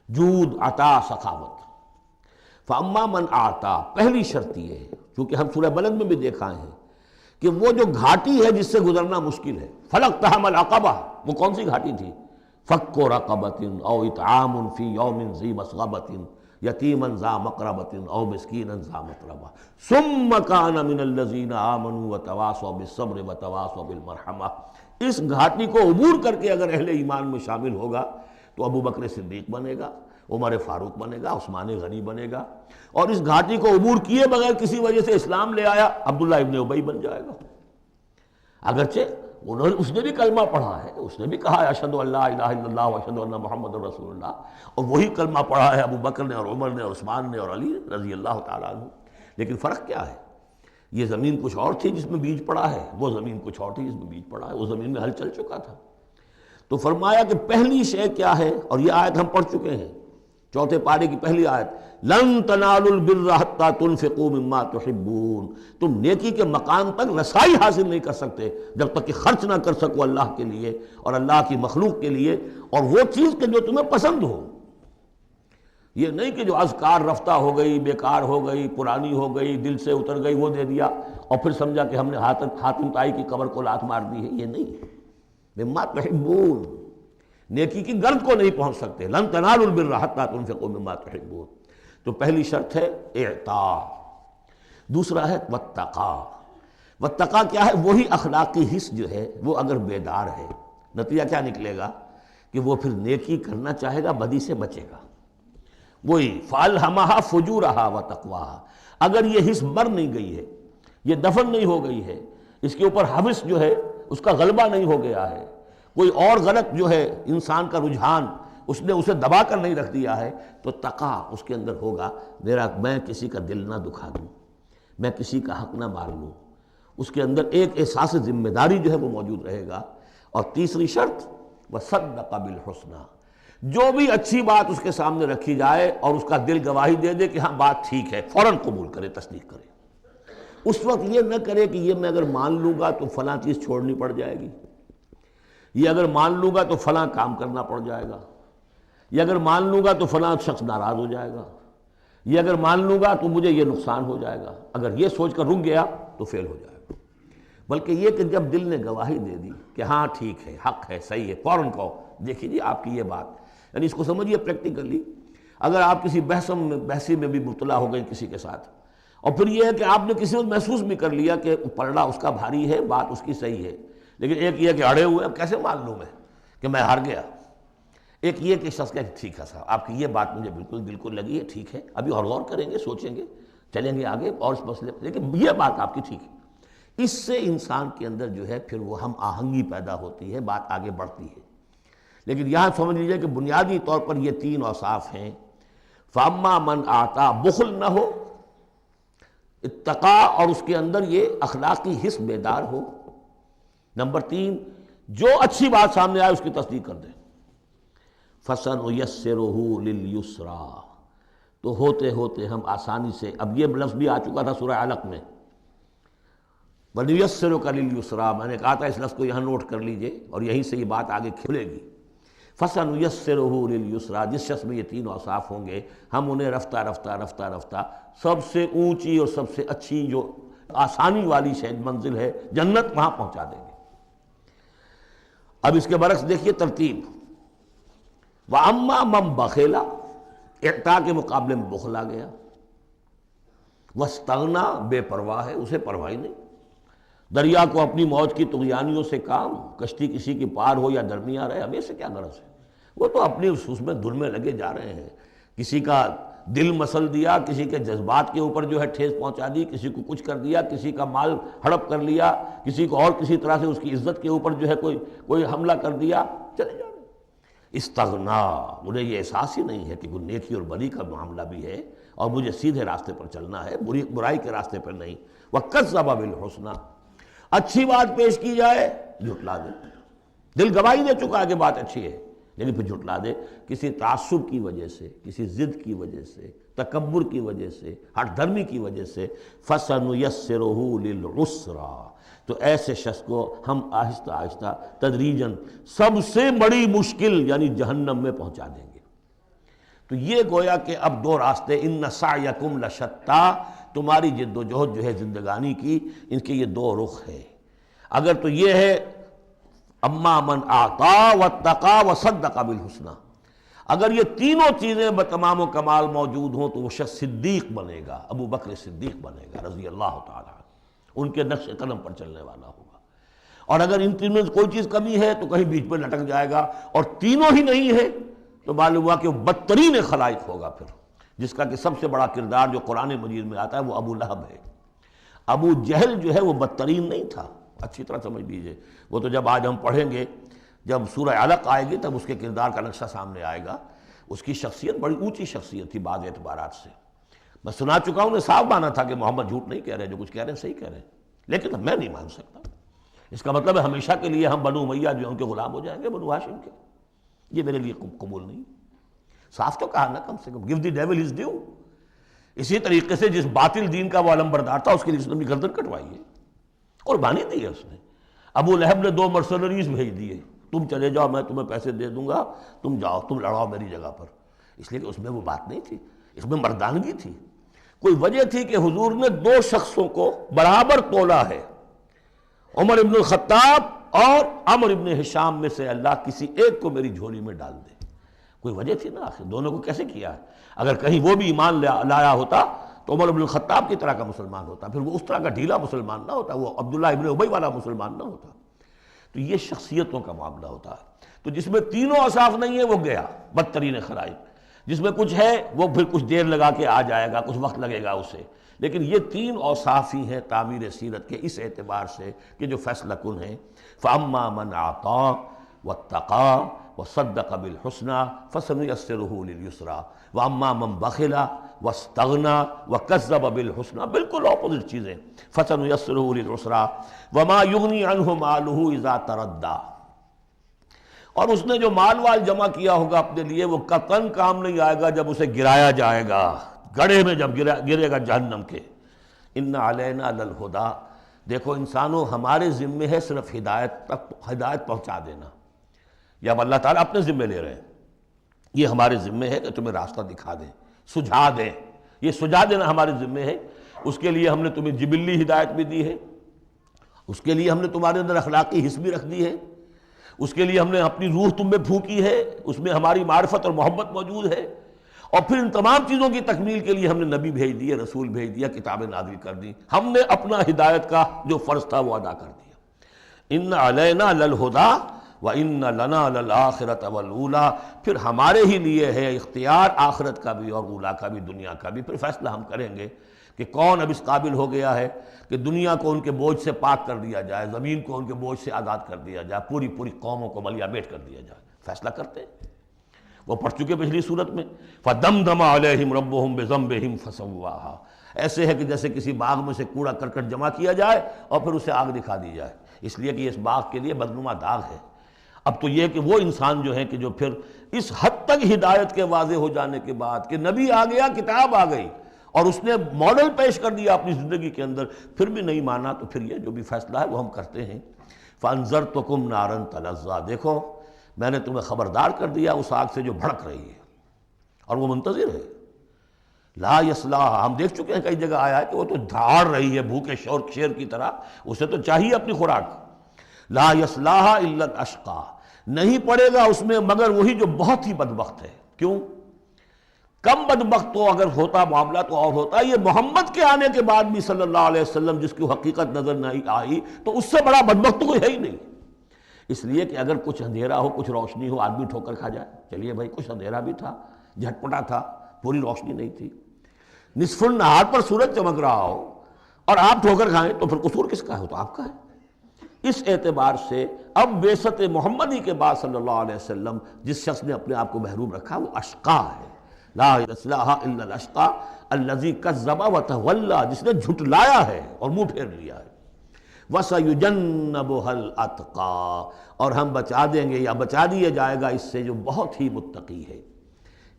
جود، عطا، سخاوت۔ فَأَمَّا مَنْ أَعْطَىٰ، پہلی شرط یہ ہے، چونکہ ہم سورہ بلد میں بھی دیکھا ہے کہ وہ جو گھاٹی ہے جس سے گزرنا مشکل ہے، فَلَقْتَحَمَ الْعَقَبَةَ، وہ کون سی گھاٹی تھی؟ فَكُّ رَقَبَةٍ أَوْ إِطْعَامٌ فِي يَوْمٍ ذِي مَسْغَبَةٍ يَتِيمًا ذَا مَقْرَبَةٍ أَوْ مِسْكِينًا ذَا مَتْرَبَةٍ ثُمَّ كَانَ مِنَ الَّذِينَ آمَنُوا وَتَوَاصَوْا بِالصَّبْرِ وَتَوَاصَوْا بِالْمَرْحَمَةِ۔ اس گھاٹی کو عبور کر کے اگر اہل ایمان میں شامل ہوگا تو ابو بکر صدیق بنے گا، عمر فاروق بنے گا، عثمان غنی بنے گا، اور اس گھاٹی کو عبور کیے بغیر کسی وجہ سے اسلام لے آیا، عبداللہ ابن ابی بن جائے گا۔ اگرچہ اس نے بھی کلمہ پڑھا ہے، اس نے بھی کہا ہے اشہد ان لا الہ الا اللہ واشہد ان محمد رسول اللہ، اور وہی کلمہ پڑھا ہے ابو بکر نے اور عمر نے اور عثمان نے اور علی رضی اللہ تعالیٰ عنہ۔ لیکن فرق کیا ہے؟ یہ زمین کچھ اور تھی جس میں بیج پڑا ہے، وہ زمین کچھ اور تھی جس میں بیج پڑا ہے، وہ زمین میں ہل چل چکا تھا۔ تو فرمایا کہ پہلی شے کیا ہے، اور یہ آیت ہم پڑھ چکے ہیں، 4 پارے کی پہلی آیت، لن تنالوا البر حتى تنفقوا مما تحبون، تم نیکی کے مقام تک رسائی حاصل نہیں کر سکتے جب تک کہ خرچ نہ کر سکو اللہ کے لیے اور اللہ کی مخلوق کے لیے، اور وہ چیز کہ جو تمہیں پسند ہو۔ یہ نہیں کہ جو اذکار رفتہ ہو گئی، بیکار ہو گئی، پرانی ہو گئی، دل سے اتر گئی، وہ دے دیا اور پھر سمجھا کہ ہم نے حاتم طائی کی قبر کو لات مار دی ہے، یہ نہیں۔ مما تحبون، نیکی کی گرد کو نہیں پہنچ سکتے، لن تنالوا البر حتى تنفقوا مما تحبون۔ تو پہلی شرط ہے اعطاء، دوسرا ہے واتقا۔ واتقا کیا ہے؟ وہی اخلاقی حس جو ہے وہ اگر بیدار ہے، نتیجہ کیا نکلے گا کہ وہ پھر نیکی کرنا چاہے گا، بدی سے بچے گا۔ وہی فَأَلْهَمَهَا فُجُورَهَا وَتَقْوَاهَا، اگر یہ حس مر نہیں گئی ہے، یہ دفن نہیں ہو گئی ہے، اس کے اوپر حوث جو ہے اس کا غلبہ نہیں ہو گیا ہے، کوئی اور غلط جو ہے انسان کا رجحان اس نے اسے دبا کر نہیں رکھ دیا ہے، تو تقا اس کے اندر ہوگا، میں کسی کا دل نہ دکھا دوں، میں کسی کا حق نہ مار لوں، اس کے اندر ایک احساس ذمہ داری جو ہے وہ موجود رہے گا۔ اور تیسری شرط وصدق بالحسنى، جو بھی اچھی بات اس کے سامنے رکھی جائے اور اس کا دل گواہی دے دے کہ ہاں بات ٹھیک ہے، فوراً قبول کرے، تصدیق کرے۔ اس وقت یہ نہ کرے کہ یہ میں اگر مان لوں گا تو فلاں چیز چھوڑنی پڑ جائے گی، یہ اگر مان لوں گا تو فلاں کام کرنا پڑ جائے گا، یہ اگر مان لوں گا تو فلاں شخص ناراض ہو جائے گا، یہ اگر مان لوں گا تو مجھے یہ نقصان ہو جائے گا۔ اگر یہ سوچ کر رک گیا تو فیل ہو جائے گا۔ بلکہ یہ کہ جب دل نے گواہی دے دی کہ ہاں ٹھیک ہے، حق ہے، صحیح ہے، فوراً کہو دیکھیے جی آپ کی یہ بات، یعنی اس کو سمجھیے پریکٹیکلی، اگر آپ کسی بحثی میں بھی مبتلا ہو گئے کسی کے ساتھ، اور پھر یہ ہے کہ آپ نے کسی وقت محسوس بھی کر لیا کہ پلڑا اس کا بھاری ہے، بات اس کی صحیح ہے، لیکن ایک یہ کہ اڑے ہوئے، اب کیسے مان لوں میں کہ میں ہار گیا۔ ایک یہ کہ شخص کہ ٹھیک ہے صاحب آپ کی یہ بات مجھے بالکل دل کو لگی ہے، ٹھیک ہے، ابھی اور غور کریں گے، سوچیں گے، چلیں گے آگے اور اس مسئلے پر، لیکن یہ بات آپ کی ٹھیک ہے۔ اس سے انسان کے اندر جو ہے پھر وہ ہم آہنگی پیدا ہوتی ہے، بات آگے بڑھتی ہے۔ لیکن یہاں سمجھ لیجیے کہ بنیادی طور پر یہ تین اوصاف ہیں. فاما من آتا، بخل نہ ہو، اتقا اور اس کے اندر یہ اخلاقی حس بیدار ہو. نمبر 3، جو اچھی بات سامنے آئے اس کی تصدیق کر دیں. فَسَنُيَسِّرُهُ لِلْيُسْرَىٰ، تو ہوتے ہوتے ہم آسانی سے، اب یہ لفظ بھی آ چکا تھا سورہ علق میں، وَنُيَسِّرُكَ لِلْيُسْرَىٰ، میں نے کہا تھا اس لفظ کو یہاں نوٹ کر لیجئے اور یہیں سے یہ بات آگے کھلے گی. فَسَنُيَسِّرُهُ لِلْيُسْرَىٰ، جس شخص میں یہ تین اوصاف ہوں گے ہم انہیں رفتہ رفتہ رفتہ رفتہ سب سے اونچی اور سب سے اچھی جو آسانی والی شاید منزل ہے جنت، وہاں پہنچا دیں گے. اب اس کے برعکس دیکھیے ترتیب. وَأَمَّا مَن بَخِلَ، اعطاء کے مقابلے میں بخل آ گیا. وَاسْتَغْنَىٰ، بے پرواہ ہے، اسے پرواہ ہی نہیں. دریا کو اپنی موج کی طغیانیوں سے کام، کشتی کسی کی پار ہو یا درمیان رہے، ہمیں سے کیا غرض ہے؟ وہ تو اپنی اس میں دھن میں لگے جا رہے ہیں. کسی کا دل مسل دیا، کسی کے جذبات کے اوپر جو ہے ٹھیس پہنچا دی، کسی کو کچھ کر دیا، کسی کا مال ہڑپ کر لیا، کسی کو اور کسی طرح سے اس کی عزت کے اوپر جو ہے کوئی حملہ کر دیا، چلے جا رہے. استغنا، انہیں یہ احساس ہی نہیں ہے کہ کوئی نیکی اور بری کا معاملہ بھی ہے اور مجھے سیدھے راستے پر چلنا ہے، برائی کے راستے پر نہیں. وَكَذَّبَ بِالْحُسْنَىٰ، اچھی بات پیش کی جائے جھٹلا دے. دل گواہی دے چکا ہے کہ بات اچھی ہے لیکن پھر جھٹلا دے، کسی تعصب کی وجہ سے، کسی ضد کی وجہ سے، تکبر کی وجہ سے، ہٹ دھرمی کی وجہ سے. فَسَنُيَسِّرُهُ لِلْعُسْرَىٰ، تو ایسے شخص کو ہم آہستہ آہستہ تدریجاً سب سے بڑی مشکل یعنی جہنم میں پہنچا دیں گے. تو یہ گویا کہ اب دو راستے، اِنَّ سَعْيَكُمْ لَشَتَّىٰ، تمہاری جد و جہد جو ہے زندگانی کی، ان کے یہ دو رخ ہے. اگر تو یہ ہے اما من اعطا واتقا وصدق بالحسنى، اگر یہ تینوں چیزیں بتمام و کمال موجود ہوں تو وہ شخص صدیق بنے گا، ابو بکر صدیق بنے گا رضی اللہ تعالی عنہ، ان کے نقش قدم پر چلنے والا ہوگا. اور اگر ان تینوں میں کوئی چیز کمی ہے تو کہیں بیچ میں لٹک جائے گا، اور تینوں ہی نہیں ہے تو معلوم ہوا کہ وہ بدترین خلائق ہوگا پھر، جس کا کہ سب سے بڑا کردار جو قرآن مجید میں آتا ہے وہ ابو لہب ہے. ابو جہل جو ہے وہ بدترین نہیں تھا، اچھی طرح سمجھ لیجئے. وہ تو جب آج ہم پڑھیں گے، جب سورہ علق آئے گی تب اس کے کردار کا نقشہ سامنے آئے گا. اس کی شخصیت بڑی اونچی شخصیت تھی بعض اعتبارات سے. میں سنا چکا ہوں، نے صاف مانا تھا کہ محمد جھوٹ نہیں کہہ رہے، جو کچھ کہہ رہے ہیں صحیح کہہ رہے ہیں، لیکن میں نہیں مان سکتا. اس کا مطلب ہے ہمیشہ کے لیے ہم بنو امیہ جو ان کے غلام ہو جائیں گے، بنو ہاشم کے. یہ میرے لیے قبول نہیں. صاف تو کہا نا، کم سے کم give the devil his due. اسی طریقے سے جس باطل دین کا وہ علمبردار تھا اس کے لیے اس نے بھی گردن کٹوائی ہے، قربانی دی ہے اس نے. ابو لہب نے 2 مرسنریز بھیج دیے، تم چلے جاؤ، میں تمہیں پیسے دے دوں گا، تم جاؤ، تم لڑاؤ میری جگہ پر. اس لیے کہ اس میں وہ بات نہیں تھی، اس میں مردانگی تھی. کوئی وجہ تھی کہ حضور نے 2 شخصوں کو برابر تولا ہے، عمر ابن الخطاب اور عمرو ابن ہشام میں سے اللہ کسی ایک کو میری جھولی میں ڈال دے. کوئی وجہ تھی نا، آخر دونوں کو کیسے کیا ہے؟ اگر کہیں وہ بھی ایمان لایا ہوتا تو عمر ابن الخطاب کی طرح کا مسلمان ہوتا، پھر وہ اس طرح کا ڈھیلا مسلمان نہ ہوتا، وہ عبداللہ ابن ابی والا مسلمان نہ ہوتا. تو یہ شخصیتوں کا معاملہ ہوتا ہے. تو جس میں تینوں اوصاف نہیں ہے وہ گیا بدترین خلائق، جس میں کچھ ہے وہ پھر کچھ دیر لگا کے آ جائے گا، کچھ وقت لگے گا اسے. لیکن یہ 3 اوصاف ہی ہیں تعمیر سیرت کے اس اعتبار سے کہ جو فیصلہ کن ہیں. فَأَمَّا مَنْ أَعْطَىٰ وَاتَّقَىٰ وَصَدَّقَ بِالْحُسْنَىٰ فَسَنُيَسِّرُهُ لِلْيُسْرَىٰ وَأَمَّا مَنْ بَخِلَ وَاسْتَغْنَىٰ وَكَذَّبَ بِالْحُسْنَىٰ، بالکل اپوزٹ چیزیں. فَسَنُيَسِّرُهُ لِلْعُسْرَىٰ وَمَا يُغْنِي عَنْهُ مَالُهُ إِذَا تَرَدَّىٰ، اور اس نے جو مال جمع کیا ہوگا اپنے لیے وہ قطعاً کام نہیں آئے گا جب اسے گرایا جائے گا، گڑھے میں جب گرے گا جہنم کے. إِنَّ عَلَيْنَا لَلْهُدَىٰ، دیکھو انسانوں ہمارے ذمے ہے صرف ہدایت پہنچا دینا. یہ اب اللہ تعالیٰ اپنے ذمے لے رہے ہیں، یہ ہمارے ذمے ہے کہ تمہیں راستہ دکھا دیں، سجھا دیں. یہ سجھا دینا ہمارے ذمے ہے. اس کے لیے ہم نے تمہیں جبلی ہدایت بھی دی ہے، اس کے لیے ہم نے تمہارے اندر اخلاقی حس بھی رکھ دی ہے، اس کے لیے ہم نے اپنی روح تم میں پھونکی ہے، اس میں ہماری معرفت اور محبت موجود ہے. اور پھر ان تمام چیزوں کی تکمیل کے لیے ہم نے نبی بھیج دیے، رسول بھیج دیا، کتابیں نازل کر دی. ہم نے اپنا ہدایت کا جو فرض تھا وہ ادا کر دیا. ان علینا للہدیٰ وَإِنَّ لَنَا لَلْآخِرَةَ وَالْأُولَىٰ، پھر ہمارے ہی لیے ہے اختیار آخرت کا بھی اور اولا کا بھی، دنیا کا بھی. پھر فیصلہ ہم کریں گے کہ کون اب اس قابل ہو گیا ہے کہ دنیا کو ان کے بوجھ سے پاک کر دیا جائے، زمین کو ان کے بوجھ سے آزاد کر دیا جائے، پوری قوموں کو ملیہ بیٹ کر دیا جائے. فیصلہ کرتے ہیں۔ وہ پڑھ چکے پچھلی صورت میں، فَدَمْدَمَ عَلَيْهِمْ رَبُّهُمْ بِذَنبِهِمْ فَسَوَّاهَا، ایسے ہے کہ جیسے کسی باغ میں سے کوڑا کرکٹ جمع کیا جائے اور پھر اسے آگ دکھا دی جائے، اس لیے کہ اس باغ کے لیے بدنما داغ ہے۔ اب تو یہ کہ وہ انسان جو ہے کہ جو پھر اس حد تک ہدایت کے واضح ہو جانے کے بعد کہ نبی آ گیا، کتاب آ گئی اور اس نے ماڈل پیش کر دیا اپنی زندگی کے اندر، پھر بھی نہیں مانا، تو پھر یہ جو بھی فیصلہ ہے وہ ہم کرتے ہیں۔ فَأَنذَرْتُكُمْ نَارًا تَلَظَّىٰ، دیکھو میں نے تمہیں خبردار کر دیا اس آگ سے جو بھڑک رہی ہے اور وہ منتظر ہے۔ لا یصلاھا، ہم دیکھ چکے ہیں کئی جگہ آیا ہے کہ وہ تو دھاڑ رہی ہے بھوکے شیر کی طرح، اسے تو چاہیے اپنی خوراک۔ لا یصلاھا الا الاشقی، نہیں پڑے گا اس میں مگر وہی جو بہت ہی بدبخت ہے۔ کیوں؟ کم بدبخت تو اگر ہوتا معاملہ تو اور ہوتا، یہ محمد کے آنے کے بعد بھی صلی اللہ علیہ وسلم جس کی حقیقت نظر نہیں آئی تو اس سے بڑا بدبخت تو کوئی ہے ہی نہیں۔ اس لیے کہ اگر کچھ اندھیرا ہو، کچھ روشنی ہو، آدمی ٹھوکر کھا جائے، چلیے بھائی کچھ اندھیرا بھی تھا، جھٹپٹا تھا، پوری روشنی نہیں تھی، نصف النہار پر سورج چمک رہا ہو اور آپ ٹھوکر کھائیں تو پھر قصور کس کا ہے؟ تو آپ کا ہے۔ اس اعتبار سے اب بعثت محمدی کے بعد صلی اللہ علیہ وسلم جس شخص نے اپنے آپ کو محروم رکھا وہ اشقا ہے۔ لا یصلاھا الا الاشقی الذی کذب وتولی، جس نے جھٹلایا ہے اور منہ پھیر لیا ہے۔ وَسَيُجَنَّبُهَا الْأَتْقَى، اور ہم بچا دیں گے یا بچا دیا جائے گا اس سے جو بہت ہی متقی ہے۔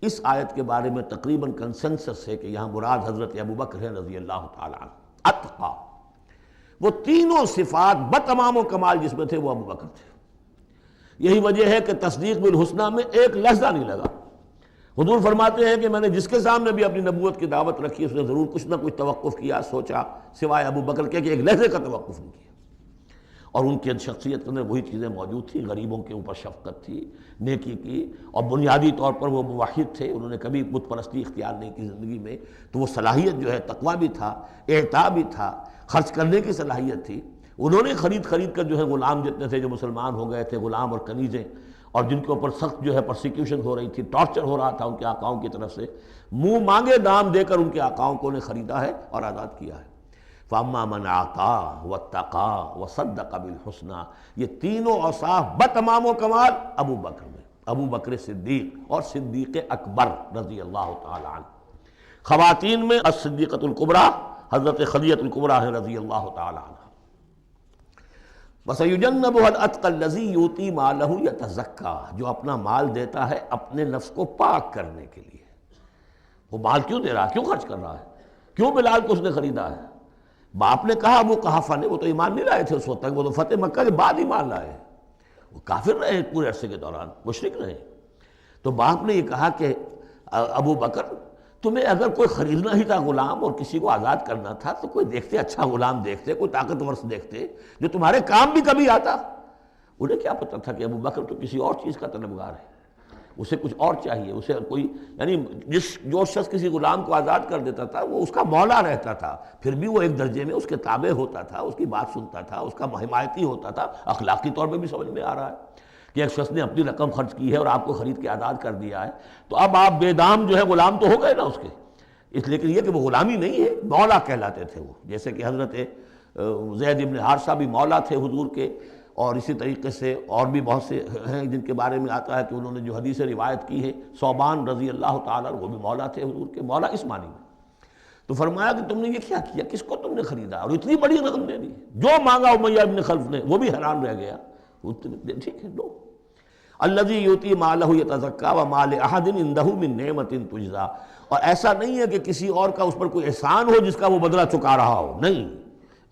اس آیت کے بارے میں تقریباً کنسنسس ہے کہ یہاں مراد حضرت ابوبکر ہے رضی اللہ تعالیٰ عنہ۔ اتقا، وہ تینوں صفات بتمام و کمال جس میں تھے وہ ابوبکر تھے۔ یہی وجہ ہے کہ تصدیق بالحسنہ میں ایک لحظہ نہیں لگا۔ حضور فرماتے ہیں کہ میں نے جس کے سامنے بھی اپنی نبوت کی دعوت رکھی اس نے ضرور کچھ نہ کچھ توقف کیا، سوچا، سوائے ابوبکر کے کہ ایک لحظے کا توقف نہیں کیا۔ اور ان کی شخصیت کے اندر وہی چیزیں موجود تھیں، غریبوں کے اوپر شفقت تھی، نیکی کی، اور بنیادی طور پر وہ موحد تھے، انہوں نے کبھی بت پرستی اختیار نہیں کی زندگی میں، تو وہ صلاحیت جو ہے تقویٰ بھی تھا، اعطاء بھی تھا، خرچ کرنے کی صلاحیت تھی۔ انہوں نے خرید کر جو ہے غلام جتنے تھے جو مسلمان ہو گئے تھے، غلام اور کنیزیں، اور جن کے اوپر سخت جو ہے پرسیکیوشن ہو رہی تھی، ٹارچر ہو رہا تھا ان کے آقاؤں کی طرف سے، منہ مانگے دام دے کر ان کے آقاؤں کو نے خریدا ہے اور آزاد کیا ہے۔ فَأَمَّا مَنْ أَعْطَىٰ وَاتَّقَىٰ وَصَدَّقَ بِالْحُسْنَىٰ، یہ تینوں اوصاف بتمام و کمال ابو بکر میں، ابو بکر صدیق اور صدیق اکبر رضی اللہ تعالی عنہ۔ خواتین میں الصدیقۃ الکبریٰ حضرت خدیجہ الکبریٰ ہیں رضی اللہ تعالی عنہ۔ وَسَيُجَنَّبُهَا الْأَتْقَى الَّذِي يُؤْتِي مَالَهُ يَتَزَكَّىٰ، جو اپنا مال دیتا ہے اپنے نفس کو پاک کرنے کے لیے۔ وہ مال کیوں دے رہا ہے؟ کیوں خرچ کر رہا ہے؟ کیوں بلال کو اس نے خریدا ہے؟ باپ نے کہا ابو قحافہ نے، وہ تو ایمان نہیں لائے تھے اس وقت تک، وہ تو فتح مکہ کے بعد ایمان لائے، وہ کافر رہے پورے عرصے کے دوران، مشرک رہے۔ تو باپ نے یہ کہا کہ ابو بکر تمہیں اگر کوئی خریدنا ہی تھا غلام اور کسی کو آزاد کرنا تھا تو کوئی دیکھتے، اچھا غلام دیکھتے، کوئی طاقتور سے دیکھتے جو تمہارے کام بھی کبھی آتا۔ انہیں کیا پتہ تھا کہ ابو بکر تو کسی اور چیز کا طلبگار ہے، اسے کچھ اور چاہیے، اسے کوئی یعنی جو شخص کسی غلام کو آزاد کر دیتا تھا وہ اس کا مولا رہتا تھا، پھر بھی وہ ایک درجے میں اس کے تابع ہوتا تھا، اس کی بات سنتا تھا، اس کا حمایتی ہوتا تھا۔ اخلاقی طور پہ بھی سمجھ میں آ رہا ہے کہ ایک شخص نے اپنی رقم خرچ کی ہے اور آپ کو خرید کے آزاد کر دیا ہے تو اب آپ بے دام جو ہے غلام تو ہو گئے نا اس کے، اس لیے کہ یہ کہ وہ غلامی نہیں ہے، مولا کہلاتے تھے وہ، جیسے کہ حضرت زید ابن حارثہ بھی مولا تھے حضور کے، اور اسی طریقے سے اور بھی بہت سے ہیں جن کے بارے میں آتا ہے کہ انہوں نے جو حدیث روایت کی ہے، ثوبان رضی اللہ تعالیٰ وہ بھی مولا تھے حضور کے، مولا اس معنی میں۔ تو فرمایا کہ تم نے یہ کیا کیا، کس کو تم نے خریدا اور اتنی بڑی رقم دے دی؟ جو مانگا امیہ ابن خلف نے وہ بھی حیران رہ گیا، ٹھیک ہے لو۔ الذی یؤتی مالہ یتزکیٰ وما لأحد عندہ من نعمۃ تجزیٰ، اور ایسا نہیں ہے کہ کسی اور کا اس پر کوئی احسان ہو جس کا وہ بدلہ چکا رہا ہو، نہیں،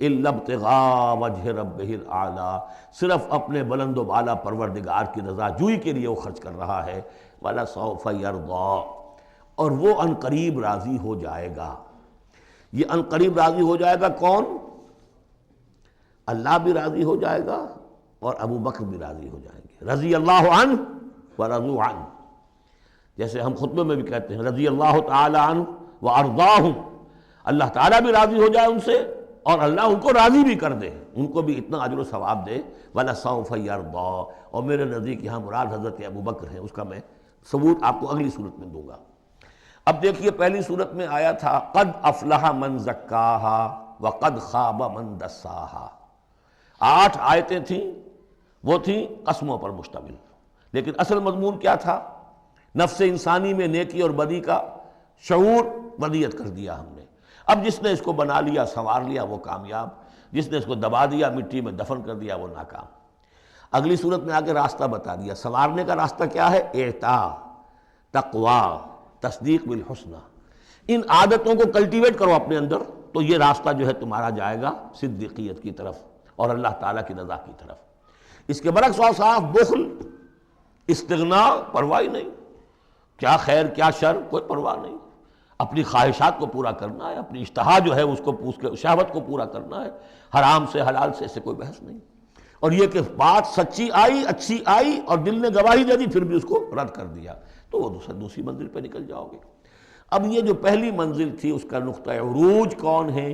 الا ابتغاء وجہ ربہ الاعلیٰ، صرف اپنے بلند و بالا پروردگار کی رضا جوئی کے لیے وہ خرچ کر رہا ہے۔ وَلَسَوْفَ يَرْضَىٰ، اور وہ ان قریب راضی ہو جائے گا۔ یہ ان قریب راضی ہو جائے گا کون؟ اللہ بھی راضی ہو جائے گا اور ابو بکر بھی راضی ہو جائیں گے، رضی اللہ عنہ ورضوا عنہ، جیسے ہم خطبے میں بھی کہتے ہیں رضی اللہ تعالی عنہ وارضاہم، اللہ تعالیٰ بھی راضی ہو جائے ان سے اور اللہ ان کو راضی بھی کر دے، ان کو بھی اتنا اجر و ثواب دے۔ وَلَسَوْفَ يَرْضَىٰ، اور میرے نزدیک یہاں مراد حضرت ابو بکر ہیں، اس کا میں ثبوت آپ کو اگلی صورت میں دوں گا۔ اب دیکھیے پہلی صورت میں آیا تھا قد افلح من زکاہا وقد خاب من دساہا، 8 آیتیں تھیں، وہ تھیں قسموں پر مشتمل، لیکن اصل مضمون کیا تھا؟ نفس انسانی میں نیکی اور بدی کا شعور ودیت کر دیا ہم نے۔ اب جس نے اس کو بنا لیا، سنوار لیا، وہ کامیاب، جس نے اس کو دبا دیا، مٹی میں دفن کر دیا، وہ ناکام۔ اگلی صورت میں آگے راستہ بتا دیا۔ سنوارنے کا راستہ کیا ہے؟ اعطاء، تقویٰ، تصدیق بالحسنہ۔ ان عادتوں کو کلٹیویٹ کرو اپنے اندر، تو یہ راستہ جو ہے تمہارا جائے گا صدیقیت کی طرف اور اللہ تعالیٰ کی رضا کی طرف۔ اس کے برعکس اور صاف بخل، استغنا، پرواہ نہیں، کیا خیر کیا شر، کوئی پرواہ نہیں، اپنی خواہشات کو پورا کرنا ہے، اپنی اشتہا جو ہے اس کو پوچھ کے شہوت کو پورا کرنا ہے، حرام سے حلال سے، اس سے کوئی بحث نہیں۔ اور یہ کہ بات سچی آئی، اچھی آئی اور دل نے گواہی دے دی، پھر بھی اس کو رد کر دیا، تو وہ دوسری منزل پہ نکل جاؤ گے۔ اب یہ جو پہلی منزل تھی اس کا نقطہ عروج کون ہے؟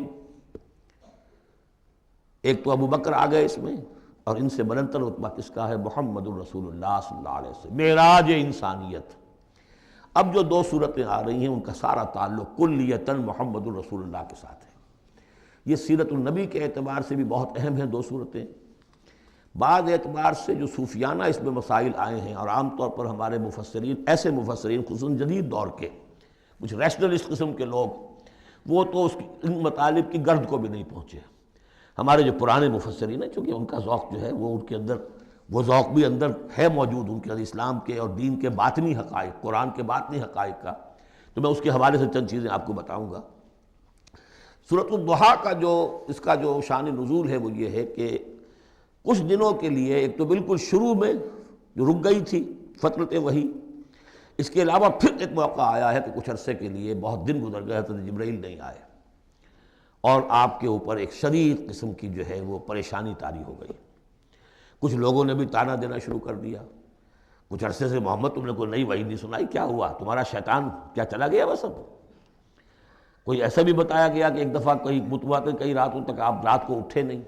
ایک تو ابو بکر آ گئے اس میں، اور ان سے بلندتر رتبہ کس کا ہے؟ محمد الرسول اللہ صلی اللہ علیہ وسلم، معراج انسانیت۔ اب جو دو صورتیں آ رہی ہیں ان کا سارا تعلق کلیتاً محمد الرسول اللہ کے ساتھ ہے۔ یہ سیرت النبی کے اعتبار سے بھی بہت اہم ہیں دو صورتیں۔ بعض اعتبار سے جو صوفیانہ اس میں مسائل آئے ہیں، اور عام طور پر ہمارے مفسرین، ایسے مفسرین خصوصاً جدید دور کے کچھ ریشنلسٹ قسم کے لوگ، وہ تو ان مطالب کی گرد کو بھی نہیں پہنچے۔ ہمارے جو پرانے مفسرین ہیں، چونکہ ان کا ذوق جو ہے وہ ان کے اندر، وہ ذوق بھی اندر ہے موجود ان کے اندر، اسلام کے اور دین کے باطنی حقائق، قرآن کے باطنی حقائق کا، تو میں اس کے حوالے سے چند چیزیں آپ کو بتاؤں گا۔ سورۃ الضحیٰ کا اس کا جو شان نزول ہے وہ یہ ہے کہ کچھ دنوں کے لیے، ایک تو بالکل شروع میں جو رک گئی تھی فترت وحی، اس کے علاوہ پھر ایک موقع آیا ہے کہ کچھ عرصے کے لیے بہت دن گزر گئے، حضرت جبرائیل نہیں آئے، اور آپ کے اوپر ایک شدید قسم کی جو ہے وہ پریشانی طاری ہو گئی۔ کچھ لوگوں نے بھی طعنہ دینا شروع کر دیا، کچھ عرصے سے محمد تم نے کوئی نئی وحی نہیں سنائی، کیا ہوا تمہارا شیطان کیا چلا گیا بس؟ اب کوئی ایسا بھی بتایا گیا کہ ایک دفعہ کہیں متواتر کئی راتوں تک آپ رات کو اٹھے نہیں،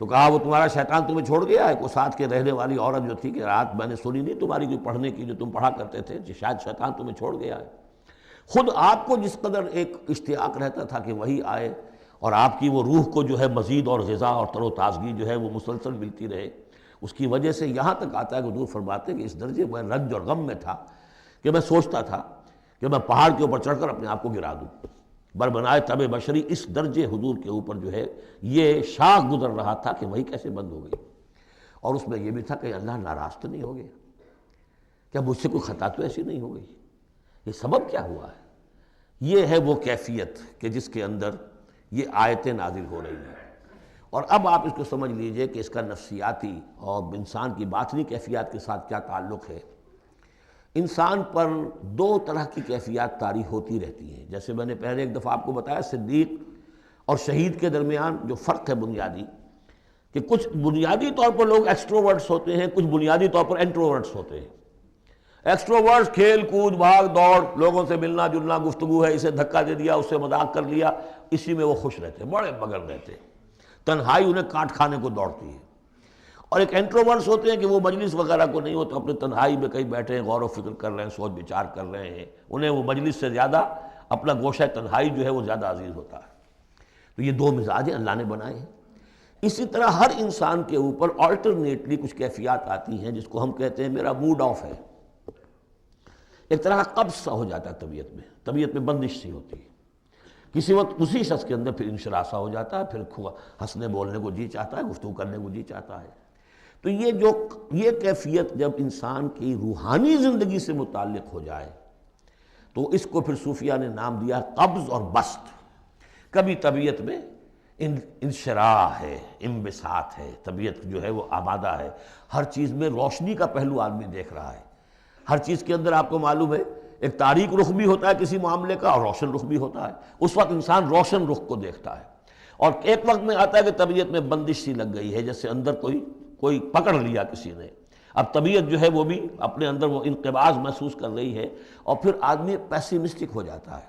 تو کہا وہ تمہارا شیطان تمہیں چھوڑ گیا ہے۔ کوئی ساتھ کے رہنے والی عورت جو تھی کہ رات میں نے سنی نہیں تمہاری کوئی پڑھنے کی جو تم پڑھا کرتے تھے، شاید شیطان تمہیں چھوڑ گیا ہے۔ خود آپ کو جس قدر ایک اشتیاق رہتا تھا کہ وہی آئے اور آپ کی وہ روح کو جو ہے مزید اور غذا اور تر و تازگی جو ہے وہ مسلسل ملتی رہے، اس کی وجہ سے یہاں تک آتا ہے کہ حضور فرماتے ہیں کہ اس درجے میں رنج اور غم میں تھا کہ میں سوچتا تھا کہ میں پہاڑ کے اوپر چڑھ کر اپنے آپ کو گرا دوں۔ بربنائے طب بشری، اس درجے حضور کے اوپر جو ہے یہ شاخ گزر رہا تھا کہ وہی کیسے بند ہو گئی۔ اور اس میں یہ بھی تھا کہ اللہ ناراض تو نہیں ہو گیا، کیا مجھ سے کوئی خطا تو ایسی نہیں ہو گئی، یہ سبب کیا ہوا ہے؟ یہ ہے وہ کیفیت کہ جس کے اندر یہ آیتیں نازل ہو رہی ہیں۔ اور اب آپ اس کو سمجھ لیجئے کہ اس کا نفسیاتی اور انسان کی باطنی کیفیات کے ساتھ کیا تعلق ہے۔ انسان پر دو طرح کی کیفیات طاری ہوتی رہتی ہیں، جیسے میں نے پہلے ایک دفعہ آپ کو بتایا صدیق اور شہید کے درمیان جو فرق ہے بنیادی، کہ کچھ بنیادی طور پر لوگ ایکسٹروورٹس ہوتے ہیں، کچھ بنیادی طور پر انٹروورٹس ہوتے ہیں۔ ایکسٹروورٹس کھیل کود بھاگ دوڑ، لوگوں سے ملنا جلنا، گفتگو ہے، اسے دھکا دے دیا، اس سے مذاق کر لیا، اسی میں وہ خوش رہتے ہیں، بڑے مگن رہتے ہیں، تنہائی انہیں کاٹ کھانے کو دوڑتی ہے۔ اور ایک انٹروورٹس ہوتے ہیں کہ وہ مجلس وغیرہ کو نہیں ہوتے، اپنے تنہائی میں کہیں بیٹھے ہیں، غور و فکر کر رہے ہیں، سوچ بچار کر رہے ہیں، انہیں وہ مجلس سے زیادہ اپنا گوشہ تنہائی جو ہے وہ زیادہ عزیز ہوتا ہے۔ تو یہ دو مزاج اللہ نے بنائے ہیں۔ اسی طرح ہر انسان کے اوپر آلٹرنیٹلی کچھ کیفیات آتی ہیں، جس کو ہم کہتے ہیں میرا موڈ آف ہے، ایک طرح کا قبض سا ہو جاتا ہے طبیعت میں بندش سی ہوتی ہے، کسی وقت اسی شخص کے اندر پھر انشراح سا ہو جاتا ہے، پھر ہنسنے بولنے کو جی چاہتا ہے، گفتگو کرنے کو جی چاہتا ہے۔ تو یہ کیفیت جب انسان کی روحانی زندگی سے متعلق ہو جائے تو اس کو پھر صوفیہ نے نام دیا قبض اور بسط۔ کبھی طبیعت میں انشراح ہے، انبساط ہے، طبیعت جو ہے وہ آمادہ ہے، ہر چیز میں روشنی کا پہلو آدمی دیکھ رہا ہے، ہر چیز کے اندر آپ کو معلوم ہے ایک تاریک رخ بھی ہوتا ہے کسی معاملے کا اور روشن رخ بھی ہوتا ہے، اس وقت انسان روشن رخ کو دیکھتا ہے۔ اور ایک وقت میں آتا ہے کہ طبیعت میں بندش سی لگ گئی ہے، جیسے اندر کوئی پکڑ لیا کسی نے، اب طبیعت جو ہے وہ بھی اپنے اندر وہ انقباض محسوس کر رہی ہے، اور پھر آدمی پیسیمسٹک ہو جاتا ہے،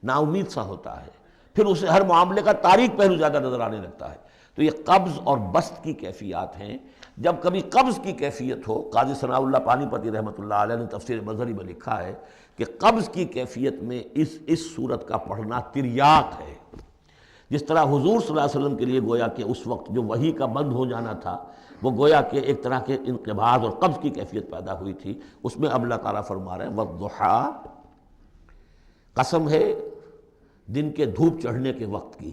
نا امید سا ہوتا ہے، پھر اسے ہر معاملے کا تاریک پہلو زیادہ نظر آنے لگتا ہے۔ تو یہ قبض اور بسط کی کیفیات ہیں۔ جب کبھی قبض کی کیفیت ہو، قاضی ثناء اللہ پانی پتی رحمۃ اللہ علیہ نے تفسیر مظہری میں لکھا ہے کہ قبض کی کیفیت میں اس صورت کا پڑھنا تریاق ہے۔ جس طرح حضور صلی اللہ علیہ وسلم کے لیے گویا کہ اس وقت جو وحی کا بند ہو جانا تھا وہ گویا کہ ایک طرح کے انقباض اور قبض کی کیفیت پیدا ہوئی تھی، اس میں اب اللہ تعالیٰ فرما رہے ہیں والضحیٰ، قسم ہے دن کے دھوپ چڑھنے کے وقت کی،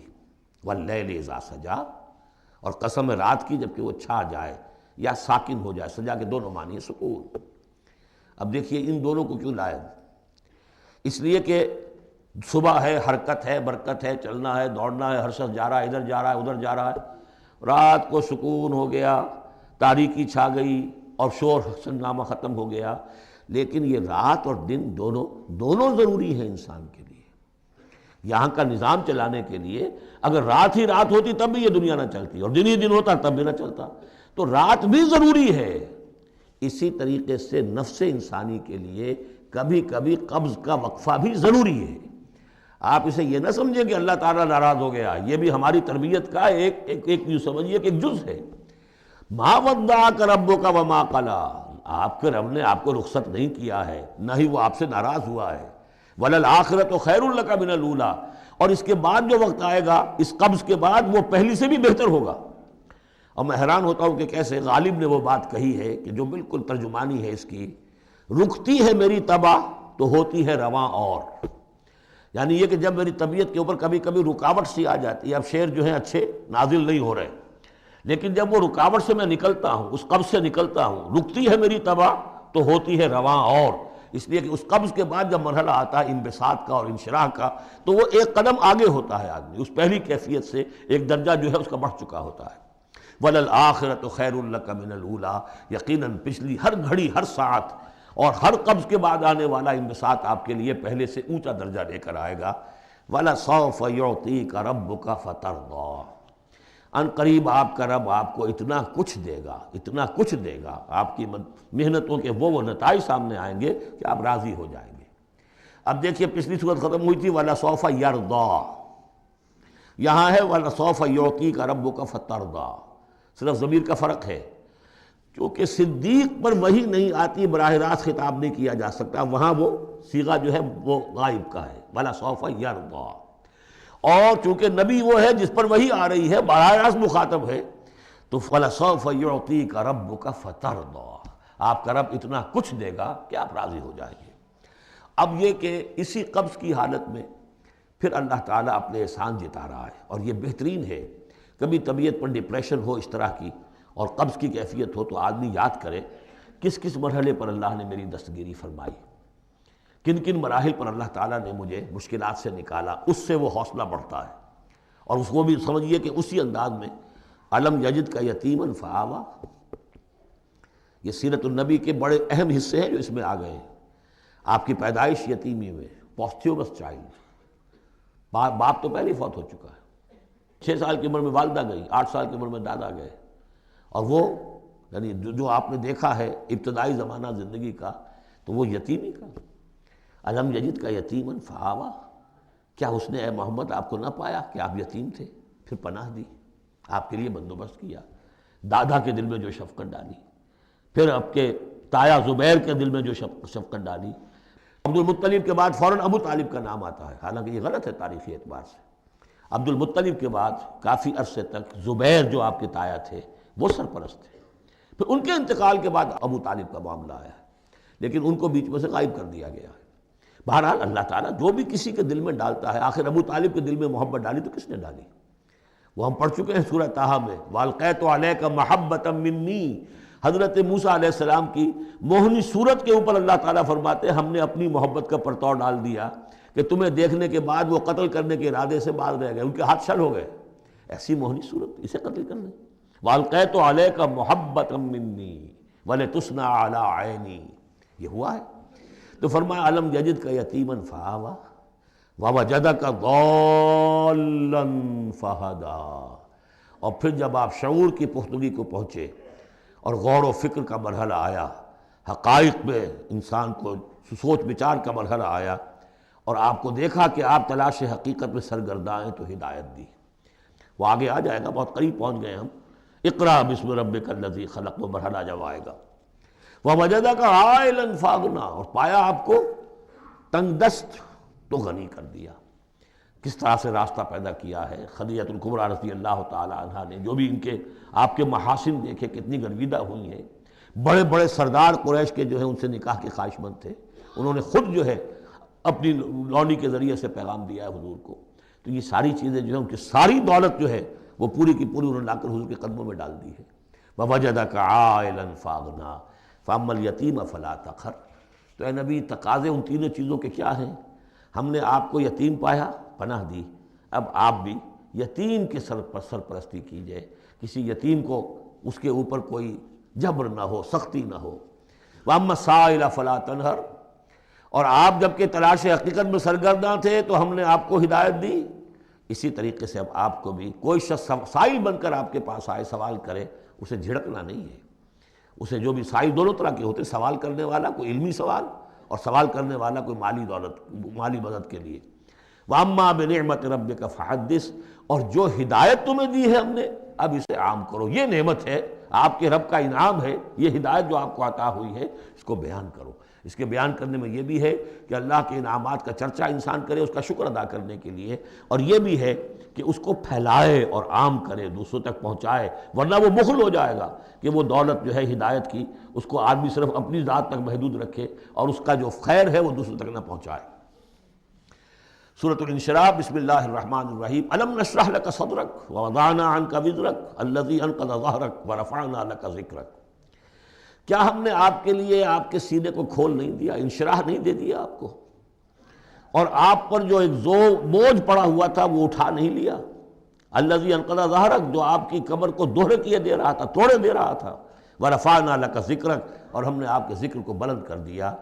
واللیل اذا سجا، اور قسم ہے رات کی جبکہ وہ چھا جائے یا ساکن ہو جائے، سجا کے دونوں معنی ہیں سکون۔ اب دیکھیے ان دونوں کو کیوں لائے؟ اس لیے کہ صبح ہے، حرکت ہے، برکت ہے، چلنا ہے، دوڑنا ہے، ہر شخص جا رہا ہے، ادھر جا رہا ہے، ادھر جا رہا ہے، رات کو سکون ہو گیا، تاریکی چھا گئی اور شور ہنگامہ ختم ہو گیا۔ لیکن یہ رات اور دن دونوں ضروری ہیں انسان کے لیے، یہاں کا نظام چلانے کے لیے۔ اگر رات ہی رات ہوتی تب بھی یہ دنیا نہ چلتی، اور دن ہی دن ہوتا تب بھی نہ چلتا، تو رات بھی ضروری ہے۔ اسی طریقے سے نفس انسانی کے لیے کبھی کبھی قبض کا وقفہ بھی ضروری ہے۔ آپ اسے یہ نہ سمجھیں کہ اللہ تعالیٰ ناراض ہو گیا، یہ بھی ہماری تربیت کا ایک یوں سمجھیے کہ ایک جز ہے۔ ما ودعک ربک وما قلی، آپ کے رب نے آپ کو رخصت نہیں کیا ہے، نہ ہی وہ آپ سے ناراض ہوا ہے۔ وللآخرۃ خیر لک من الاولی، اور اس کے بعد جو وقت آئے گا اس قبض کے بعد وہ پہلی سے بھی بہتر ہوگا۔ اور میں حیران ہوتا ہوں کہ کیسے غالب نے وہ بات کہی ہے کہ جو بالکل ترجمانی ہے اس کی، رکتی ہے میری طبع تو ہوتی ہے رواں اور، یعنی یہ کہ جب میری طبیعت کے اوپر کبھی کبھی رکاوٹ سی آ جاتی ہے، اب شعر جو ہیں اچھے نازل نہیں ہو رہے، لیکن جب وہ رکاوٹ سے میں نکلتا ہوں، اس قبض سے نکلتا ہوں، رکتی ہے میری طبع تو ہوتی ہے رواں اور، اس لیے کہ اس قبض کے بعد جب مرحلہ آتا ہے انبساط کا اور انشراح کا تو وہ ایک قدم آگے ہوتا ہے، آدمی اس پہلی کیفیت سے ایک درجہ جو ہے اس کا بڑھ چکا ہوتا ہے۔ وَلَلْآخِرَةُ خَيْرٌ لَكَ مِنَ الْأُولَىٰ، یقیناً پچھلی ہر گھڑی، ہر ساعت اور ہر قبض کے بعد آنے والا انبساط آپ کے لیے پہلے سے اونچا درجہ لے کر آئے گا۔ وَلَسَوْفَ يُعْطِيكَ رَبُّكَ فَتَرْضَىٰ، ان قریب آپ کا رب آپ کو اتنا کچھ دے گا، اتنا کچھ دے گا، آپ کی محنتوں کے وہ نتائج سامنے آئیں گے کہ آپ راضی ہو جائیں گے۔ اب دیکھیے پچھلی صورت ختم ہوئی تھی وَلَسَوْفَ يَرْضَىٰ، یہاں ہے وَلَسَوْفَ يُعْطِيكَ رَبُّكَ فَتَرْضَىٰ، صرف ضمیر کا فرق ہے، کیونکہ صدیق پر وحی نہیں آتی، براہ راست خطاب نہیں کیا جا سکتا، وہاں وہ صیغہ جو ہے وہ غائب کا ہے وَلَسَوْفَ يَرْضَىٰ، اور چونکہ نبی وہ ہے جس پر وحی آ رہی ہے، براہ راست مخاطب ہے، تو وَلَسَوْفَ يُعْطِيكَ رَبُّكَ فَتَرْضَىٰ، آپ کا رب اتنا کچھ دے گا کہ آپ راضی ہو جائیں گے۔ اب یہ کہ اسی قبض کی حالت میں پھر اللہ تعالیٰ اپنے احسان جتا رہا ہے، اور یہ بہترین ہے۔ کبھی طبیعت پر ڈپریشن ہو اس طرح کی اور قبض کی کیفیت ہو تو آدمی یاد کرے کس کس مرحلے پر اللہ نے میری دستگیری فرمائی، کن کن مراحل پر اللہ تعالیٰ نے مجھے مشکلات سے نکالا، اس سے وہ حوصلہ بڑھتا ہے۔ اور اس کو بھی سمجھیے کہ اسی انداز میں الم یجد کا یتیما فآویٰ، یہ سیرت النبی کے بڑے اہم حصے ہیں جو اس میں آ گئے ہیں۔ آپ کی پیدائش یتیمی میں، پوسٹیومس چائلڈ، باپ تو پہلے ہی فوت ہو چکا ہے، 6 سال کی عمر میں والدہ گئی، 8 سال کی عمر میں دادا گئے، اور وہ یعنی جو آپ نے دیکھا ہے ابتدائی زمانہ زندگی کا تو وہ یتیمی کا۔ الم یجد کا یتیما فآویٰ، کیا اس نے اے محمد آپ کو نہ پایا کہ آپ یتیم تھے، پھر پناہ دی، آپ کے لیے بندوبست کیا، دادا کے دل میں جو شفقت ڈالی، پھر آپ کے تایا زبیر کے دل میں جو شفقت ڈالی۔ عبد المطلب کے بعد فوراً ابو طالب کا نام آتا ہے، حالانکہ یہ غلط ہے تاریخی اعتبار سے۔ عبد المطلب کے بعد کافی عرصے تک زبیر جو آپ کے تایا تھے وہ سرپرست تھے، پھر ان کے انتقال کے بعد ابو طالب کا معاملہ آیا ہے، لیکن ان کو بیچ میں سے غائب کر دیا گیا ہے۔ بہرحال اللہ تعالیٰ جو بھی کسی کے دل میں ڈالتا ہے، آخر ابو طالب کے دل میں محبت ڈالی تو کس نے ڈالی؟ وہ ہم پڑھ چکے ہیں سورہ طٰہٰ میں، وَأَلْقَيْتُ عَلَيْكَ مَحَبَّةً مِّنِّي، حضرت موسیٰ علیہ السلام کی موہنی صورت کے اوپر اللہ تعالیٰ فرماتے ہیں ہم نے اپنی محبت کا پرتو ڈال دیا کہ تمہیں دیکھنے کے بعد وہ قتل کرنے کے ارادے سے باز رہ گئے، ان کے ہاتھ شل ہو گئے، ایسی موہنی صورت اسے قتل کر لیں۔ وَأَلْقَيْتُ عَلَيْكَ مَحَبَّةً مِّنِّي وَلِتُصْنَعَ عَلَىٰ عَيْنِي، یہ ہوا ہے۔ تو فرمایا الم یجد کا یتیما فآویٰ ووجدک ضالا فہدیٰ، اور پھر جب آپ شعور کی پختگی کو پہنچے اور غور و فکر کا مرحلہ آیا، حقائق میں انسان کو سوچ بچار کا مرحلہ آیا، اور آپ کو دیکھا کہ آپ تلاش حقیقت میں سرگرداں ہیں تو ہدایت دی۔ وہ آگے آ جائے گا، بہت قریب پہنچ گئے ہم، اقرأ بسم ربک الذی خلق، وہ مرحلہ جب آئے گا۔ وَوَجَدَكَ عَائِلًا فَأَغْنَىٰ، اور پایا آپ کو تنگ دست تو غنی کر دیا۔ کس طرح سے راستہ پیدا کیا ہے۔ خدیجہ الکبریٰ رضی اللہ تعالی عنہا نے جو بھی ان کے آپ کے محاسن دیکھے کتنی گرویدہ ہوئی ہیں، بڑے بڑے سردار قریش کے جو ہے ان سے نکاح کے خواہش مند تھے، انہوں نے خود جو ہے اپنی لونی کے ذریعے سے پیغام دیا ہے حضور کو۔ تو یہ ساری چیزیں جو ہیں ان کی ساری دولت جو ہے وہ پوری کی پوری انہوں نے لا کر حضور کے قدموں میں ڈال دی ہے۔ وَوَجَدَكَ عَائِلًا فَأَغْنَىٰ فَأَمَّا الْيَتِيمَ فَلَا تَقْهَرْ۔ تو اے نبی تقاضے ان تینوں چیزوں کے کیا ہیں؟ ہم نے آپ کو یتیم پایا، پناہ دی، اب آپ بھی یتیم کے سرپرستی کیجئے، کسی یتیم کو اس کے اوپر کوئی جبر نہ ہو، سختی نہ ہو۔ وَأَمَّا السَّائِلَ فَلَا تَنْهَرْ، اور آپ جب کہ تلاش حقیقت میں سرگرداں تھے تو ہم نے آپ کو ہدایت دی، اسی طریقے سے اب آپ کو بھی کوئی شخص سائل بن کر آپ کے پاس آئے، سوال کرے، اسے جھڑکنا نہیں ہے۔ اسے جو بھی سائل دونوں طرح کے ہوتے، سوال کرنے والا کوئی علمی سوال اور سوال کرنے والا کوئی مالی مدد کے لیے۔ وَأَمَّا بِنِعْمَةِ رَبِّكَ فَحَدِّثْ، اور جو ہدایت تمہیں دی ہے ہم نے اب اسے عام کرو، یہ نعمت ہے، آپ کے رب کا انعام ہے، یہ ہدایت جو آپ کو عطا ہوئی ہے اس کو بیان کرو۔ اس کے بیان کرنے میں یہ بھی ہے کہ اللہ کے انعامات کا چرچا انسان کرے اس کا شکر ادا کرنے کے لیے، اور یہ بھی ہے کہ اس کو پھیلائے اور عام کرے، دوسروں تک پہنچائے، ورنہ وہ بخل ہو جائے گا کہ وہ دولت جو ہے ہدایت کی اس کو آدمی صرف اپنی ذات تک محدود رکھے اور اس کا جو خیر ہے وہ دوسروں تک نہ پہنچائے۔ سورۃ الانشراح، بسم اللہ الرحمن الرحیم۔ الم نشرح لک صدرک ووضعنا عنک وزرک الذی انقض ظہرک ورفعنا لک ذکرک۔ کیا ہم نے آپ کے لیے آپ کے سینے کو کھول نہیں دیا، انشراح نہیں دے دیا آپ کو، اور آپ پر جو ایک بوجھ پڑا ہوا تھا وہ اٹھا نہیں لیا۔ الذی انقض ظہرک، جو آپ کی کمر کو دوہرے کیے دے رہا تھا، توڑے دے رہا تھا۔ ورفعنا لک ذکرک، اور ہم نے آپ کے ذکر کو بلند کر دیا۔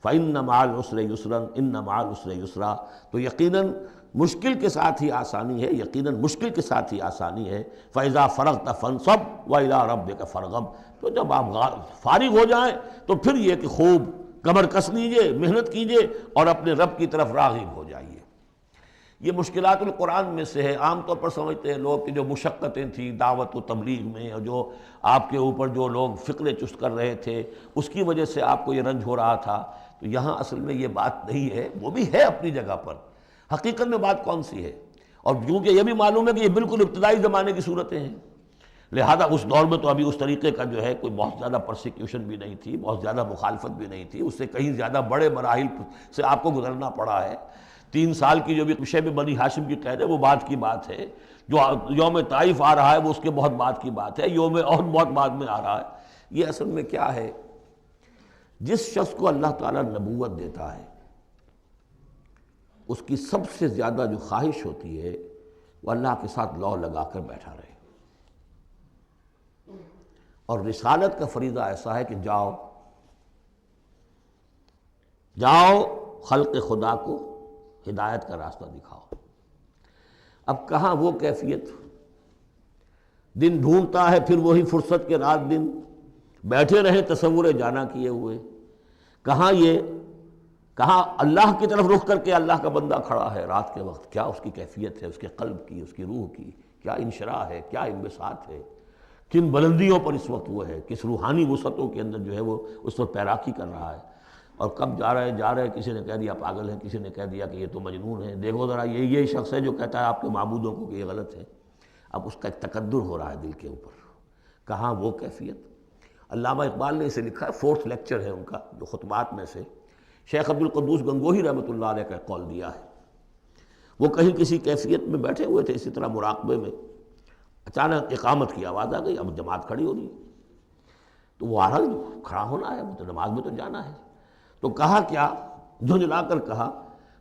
فإن مع العسر یسرا ان مع العسر یسرا، تو یقیناً مشکل کے ساتھ ہی آسانی ہے، یقیناً مشکل کے ساتھ ہی آسانی ہے۔ فإذا فرغت فانصب وإلى ربك فارغب، تو جب آپ فارغ ہو جائیں تو پھر یہ کہ خوب کمر کس لیجئے، محنت کیجئے اور اپنے رب کی طرف راغب ہو جائیے۔ یہ مشکلات القرآن میں سے ہے۔ عام طور پر سمجھتے ہیں لوگ کہ جو مشقتیں تھیں دعوت و تبلیغ میں، اور جو آپ کے اوپر جو لوگ فکرے چست کر رہے تھے اس کی وجہ سے آپ کو یہ رنج ہو رہا تھا، تو یہاں اصل میں یہ بات نہیں ہے، وہ بھی ہے اپنی جگہ پر، حقیقت میں بات کون سی ہے؟ اور کیونکہ یہ بھی معلوم ہے کہ یہ بالکل ابتدائی زمانے کی صورتیں ہیں، لہذا اس دور میں تو ابھی اس طریقے کا جو ہے کوئی بہت زیادہ پرسیکیوشن بھی نہیں تھی، بہت زیادہ مخالفت بھی نہیں تھی، اس سے کہیں زیادہ بڑے مراحل سے آپ کو گزرنا پڑا ہے۔ 3 سال کی جو بھی شیب بنی ہاشم کی قید ہے وہ بعد کی بات ہے، جو یوم طائف آ رہا ہے وہ اس کے بہت بعد کی بات ہے، یوم اور بہت بعد میں آ رہا ہے۔ یہ اصل میں کیا ہے، جس شخص کو اللہ تعالیٰ نبوت دیتا ہے اس کی سب سے زیادہ جو خواہش ہوتی ہے وہ اللہ کے ساتھ لو لگا کر بیٹھا رہے، اور رسالت کا فریضہ ایسا ہے کہ جاؤ خلق خدا کو ہدایت کا راستہ دکھاؤ۔ اب کہاں وہ کیفیت، دن ڈھونڈتا ہے پھر وہی فرصت کے رات دن بیٹھے رہے تصور جانا کیے ہوئے، کہاں اللہ کی طرف رخ کر کے اللہ کا بندہ کھڑا ہے رات کے وقت، کیا اس کی کیفیت ہے، اس کے قلب کی، اس کی روح کی کیا انشراح ہے، کیا انبساط ہے، کن بلندیوں پر اس وقت وہ ہے، کس روحانی وسعتوں کے اندر جو ہے وہ اس وقت پیراکی کر رہا ہے، اور کب جا رہے کسی نے کہہ دیا پاگل ہے، کسی نے کہہ دیا کہ یہ تو مجنون ہے، دیکھو ذرا یہ شخص ہے جو کہتا ہے آپ کے معبودوں کو کہ یہ غلط ہے۔ اب اس کا ایک تقدر ہو رہا ہے دل کے اوپر، کہاں وہ کیفیت۔ علامہ اقبال نے اسے لکھا ہے، 4th لیکچر ہے ان کا جو خطبات میں سے، شیخ عبد القدوس گنگوہی رحمۃ اللہ علیہ کا قول دیا ہے۔ وہ کہیں کسی کیفیت میں بیٹھے ہوئے تھے اسی طرح مراقبے میں، اچانک اقامت کی آواز آ گئی، اب جماعت کھڑی ہو رہی ہے، تو وہ آ رہا کھڑا ہونا ہے، تو نماز میں تو جانا ہے، تو کہا کیا، جھنجھلا کر کہا،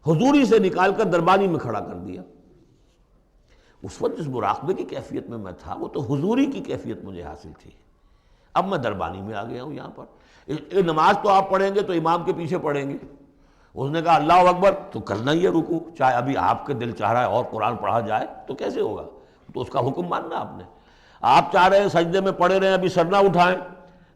حضوری سے نکال کر دربانی میں کھڑا کر دیا۔ اس وقت جس مراقبے کی کیفیت میں میں تھا وہ تو حضوری کی کیفیت مجھے حاصل تھی، اب میں دربانی میں آ گیا ہوں یہاں پر۔ نماز تو آپ پڑھیں گے تو امام کے پیچھے پڑھیں گے، اس نے کہا اللہ اکبر تو کرنا ہی ہے رکوع، چاہے ابھی آپ کے دل چاہ رہا ہے اور قرآن پڑھا جائے تو کیسے ہوگا، تو اس کا حکم ماننا آپ نے۔ آپ چاہ رہے ہیں سجدے میں پڑے رہے ابھی سر نہ اٹھائیں،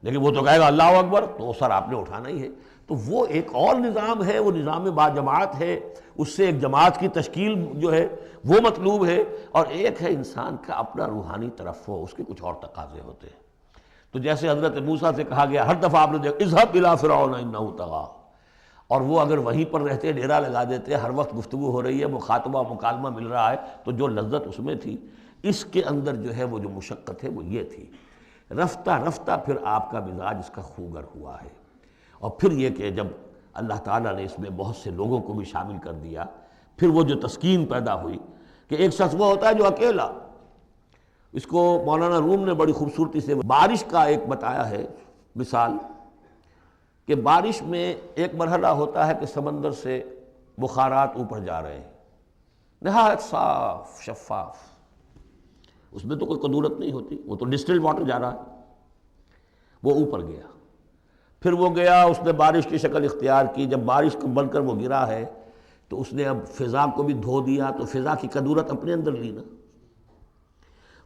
لیکن وہ تو کہے گا اللہ اکبر، تو سر آپ نے اٹھانا ہی ہے۔ تو وہ ایک اور نظام ہے، وہ نظام با جماعت ہے، اس سے ایک جماعت کی تشکیل جو ہے وہ مطلوب ہے، اور ایک ہے انسان کا اپنا روحانی ترفع، اس کے کچھ اور تقاضے ہوتے ہیں۔ تو جیسے حضرت موسیٰ سے کہا گیا ہر دفعہ آپ نے دیکھا اذهب الى فرعون انه طغى، اور وہ اگر وہیں پر رہتے ڈیرا لگا دیتے، ہر وقت گفتگو ہو رہی ہے، مخاطبہ مکالمہ مل رہا ہے، تو جو لذت اس میں تھی، اس کے اندر جو ہے وہ جو مشقت ہے وہ یہ تھی۔ رفتہ رفتہ پھر آپ کا مزاج اس کا خوگر ہوا ہے، اور پھر یہ کہ جب اللہ تعالیٰ نے اس میں بہت سے لوگوں کو بھی شامل کر دیا، پھر وہ جو تسکین پیدا ہوئی کہ ایک شخص وہ ہوتا ہے جو اکیلا، اس کو مولانا روم نے بڑی خوبصورتی سے بارش کا ایک بتایا ہے مثال، کہ بارش میں ایک مرحلہ ہوتا ہے کہ سمندر سے بخارات اوپر جا رہے ہیں، نہایت صاف شفاف، اس میں تو کوئی قدورت نہیں ہوتی، وہ تو ڈسٹلڈ واٹر جا رہا ہے، وہ اوپر گیا، پھر وہ گیا، اس نے بارش کی شکل اختیار کی، جب بارش کو بن کر وہ گرا ہے تو اس نے اب فضا کو بھی دھو دیا، تو فضا کی قدورت اپنے اندر لی نا،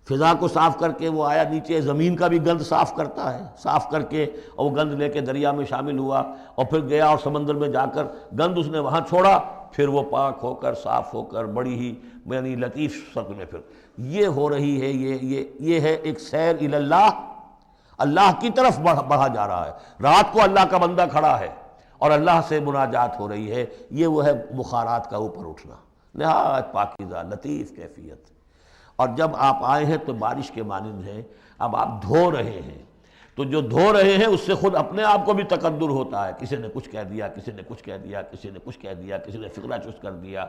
فضا کو صاف کر کے وہ آیا نیچے، زمین کا بھی گند صاف کرتا ہے، صاف کر کے اور وہ گند لے کے دریا میں شامل ہوا، اور پھر گیا اور سمندر میں جا کر گند اس نے وہاں چھوڑا، پھر وہ پاک ہو کر صاف ہو کر بڑی ہی یعنی لطیف شکل میں پھر یہ ہو رہی ہے، یہ ہے ایک سیر الی اللہ، اللہ کی طرف بڑھا جا رہا ہے۔ رات کو اللہ کا بندہ کھڑا ہے اور اللہ سے مناجات ہو رہی ہے، یہ وہ ہے بخارات کا اوپر اٹھنا، نہایت پاکیزہ لطیف کیفیت۔ اور جب آپ آئے ہیں تو بارش کے مانند ہیں، اب آپ دھو رہے ہیں، تو جو دھو رہے ہیں اس سے خود اپنے آپ کو بھی تقدر ہوتا ہے، کسی نے کچھ کہہ دیا، کسی نے کچھ کہہ دیا، کسی نے کچھ کہہ دیا، کسی نے فقرہ چست کر دیا،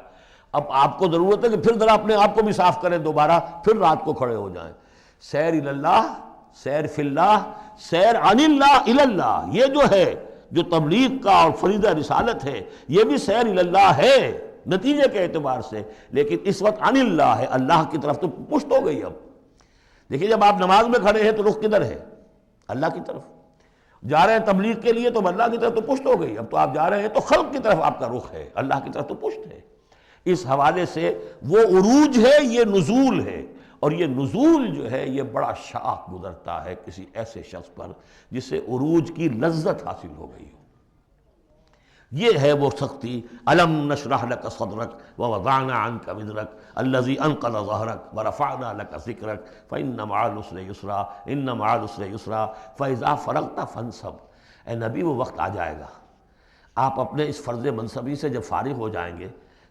اب آپ کو ضرورت ہے کہ پھر ذرا اپنے آپ کو بھی صاف کریں دوبارہ، پھر رات کو کھڑے ہو جائیں۔ سیر الی اللہ، سیر فی اللہ، سیر عن اللہ الی اللہ، یہ جو ہے جو تبلیغ کا اور فریضہ رسالت ہے، یہ بھی سیر الی اللہ ہے نتیجے کے اعتبار سے، لیکن اس وقت عن اللہ ہے، اللہ کی طرف تو پشت ہو گئی۔ اب دیکھیے جب آپ نماز میں کھڑے ہیں تو رخ کدھر ہے؟ اللہ کی طرف، جا رہے ہیں تبلیغ کے لیے تو اللہ کی طرف تو پشت ہو گئی، اب تو آپ جا رہے ہیں تو خلق کی طرف آپ کا رخ ہے، اللہ کی طرف تو پشت ہے۔ اس حوالے سے وہ عروج ہے، یہ نزول ہے، اور یہ نزول جو ہے یہ بڑا شاق گزرتا ہے کسی ایسے شخص پر جسے عروج کی لذت حاصل ہو گئی ہو۔ یہ ہے وہ سختی، الم نشرح لک صدرک ووضعنا عنک وزرک الذی انقض ظہرک ورفعنا لک ذکرک فإن مع العسر یسرا ان مع العسر یسرا فإذا فرغت فانصب۔ اے نبی وہ وقت آ جائے گا، آپ اپنے اس فرض منصبی سے جب فارغ ہو جائیں گے،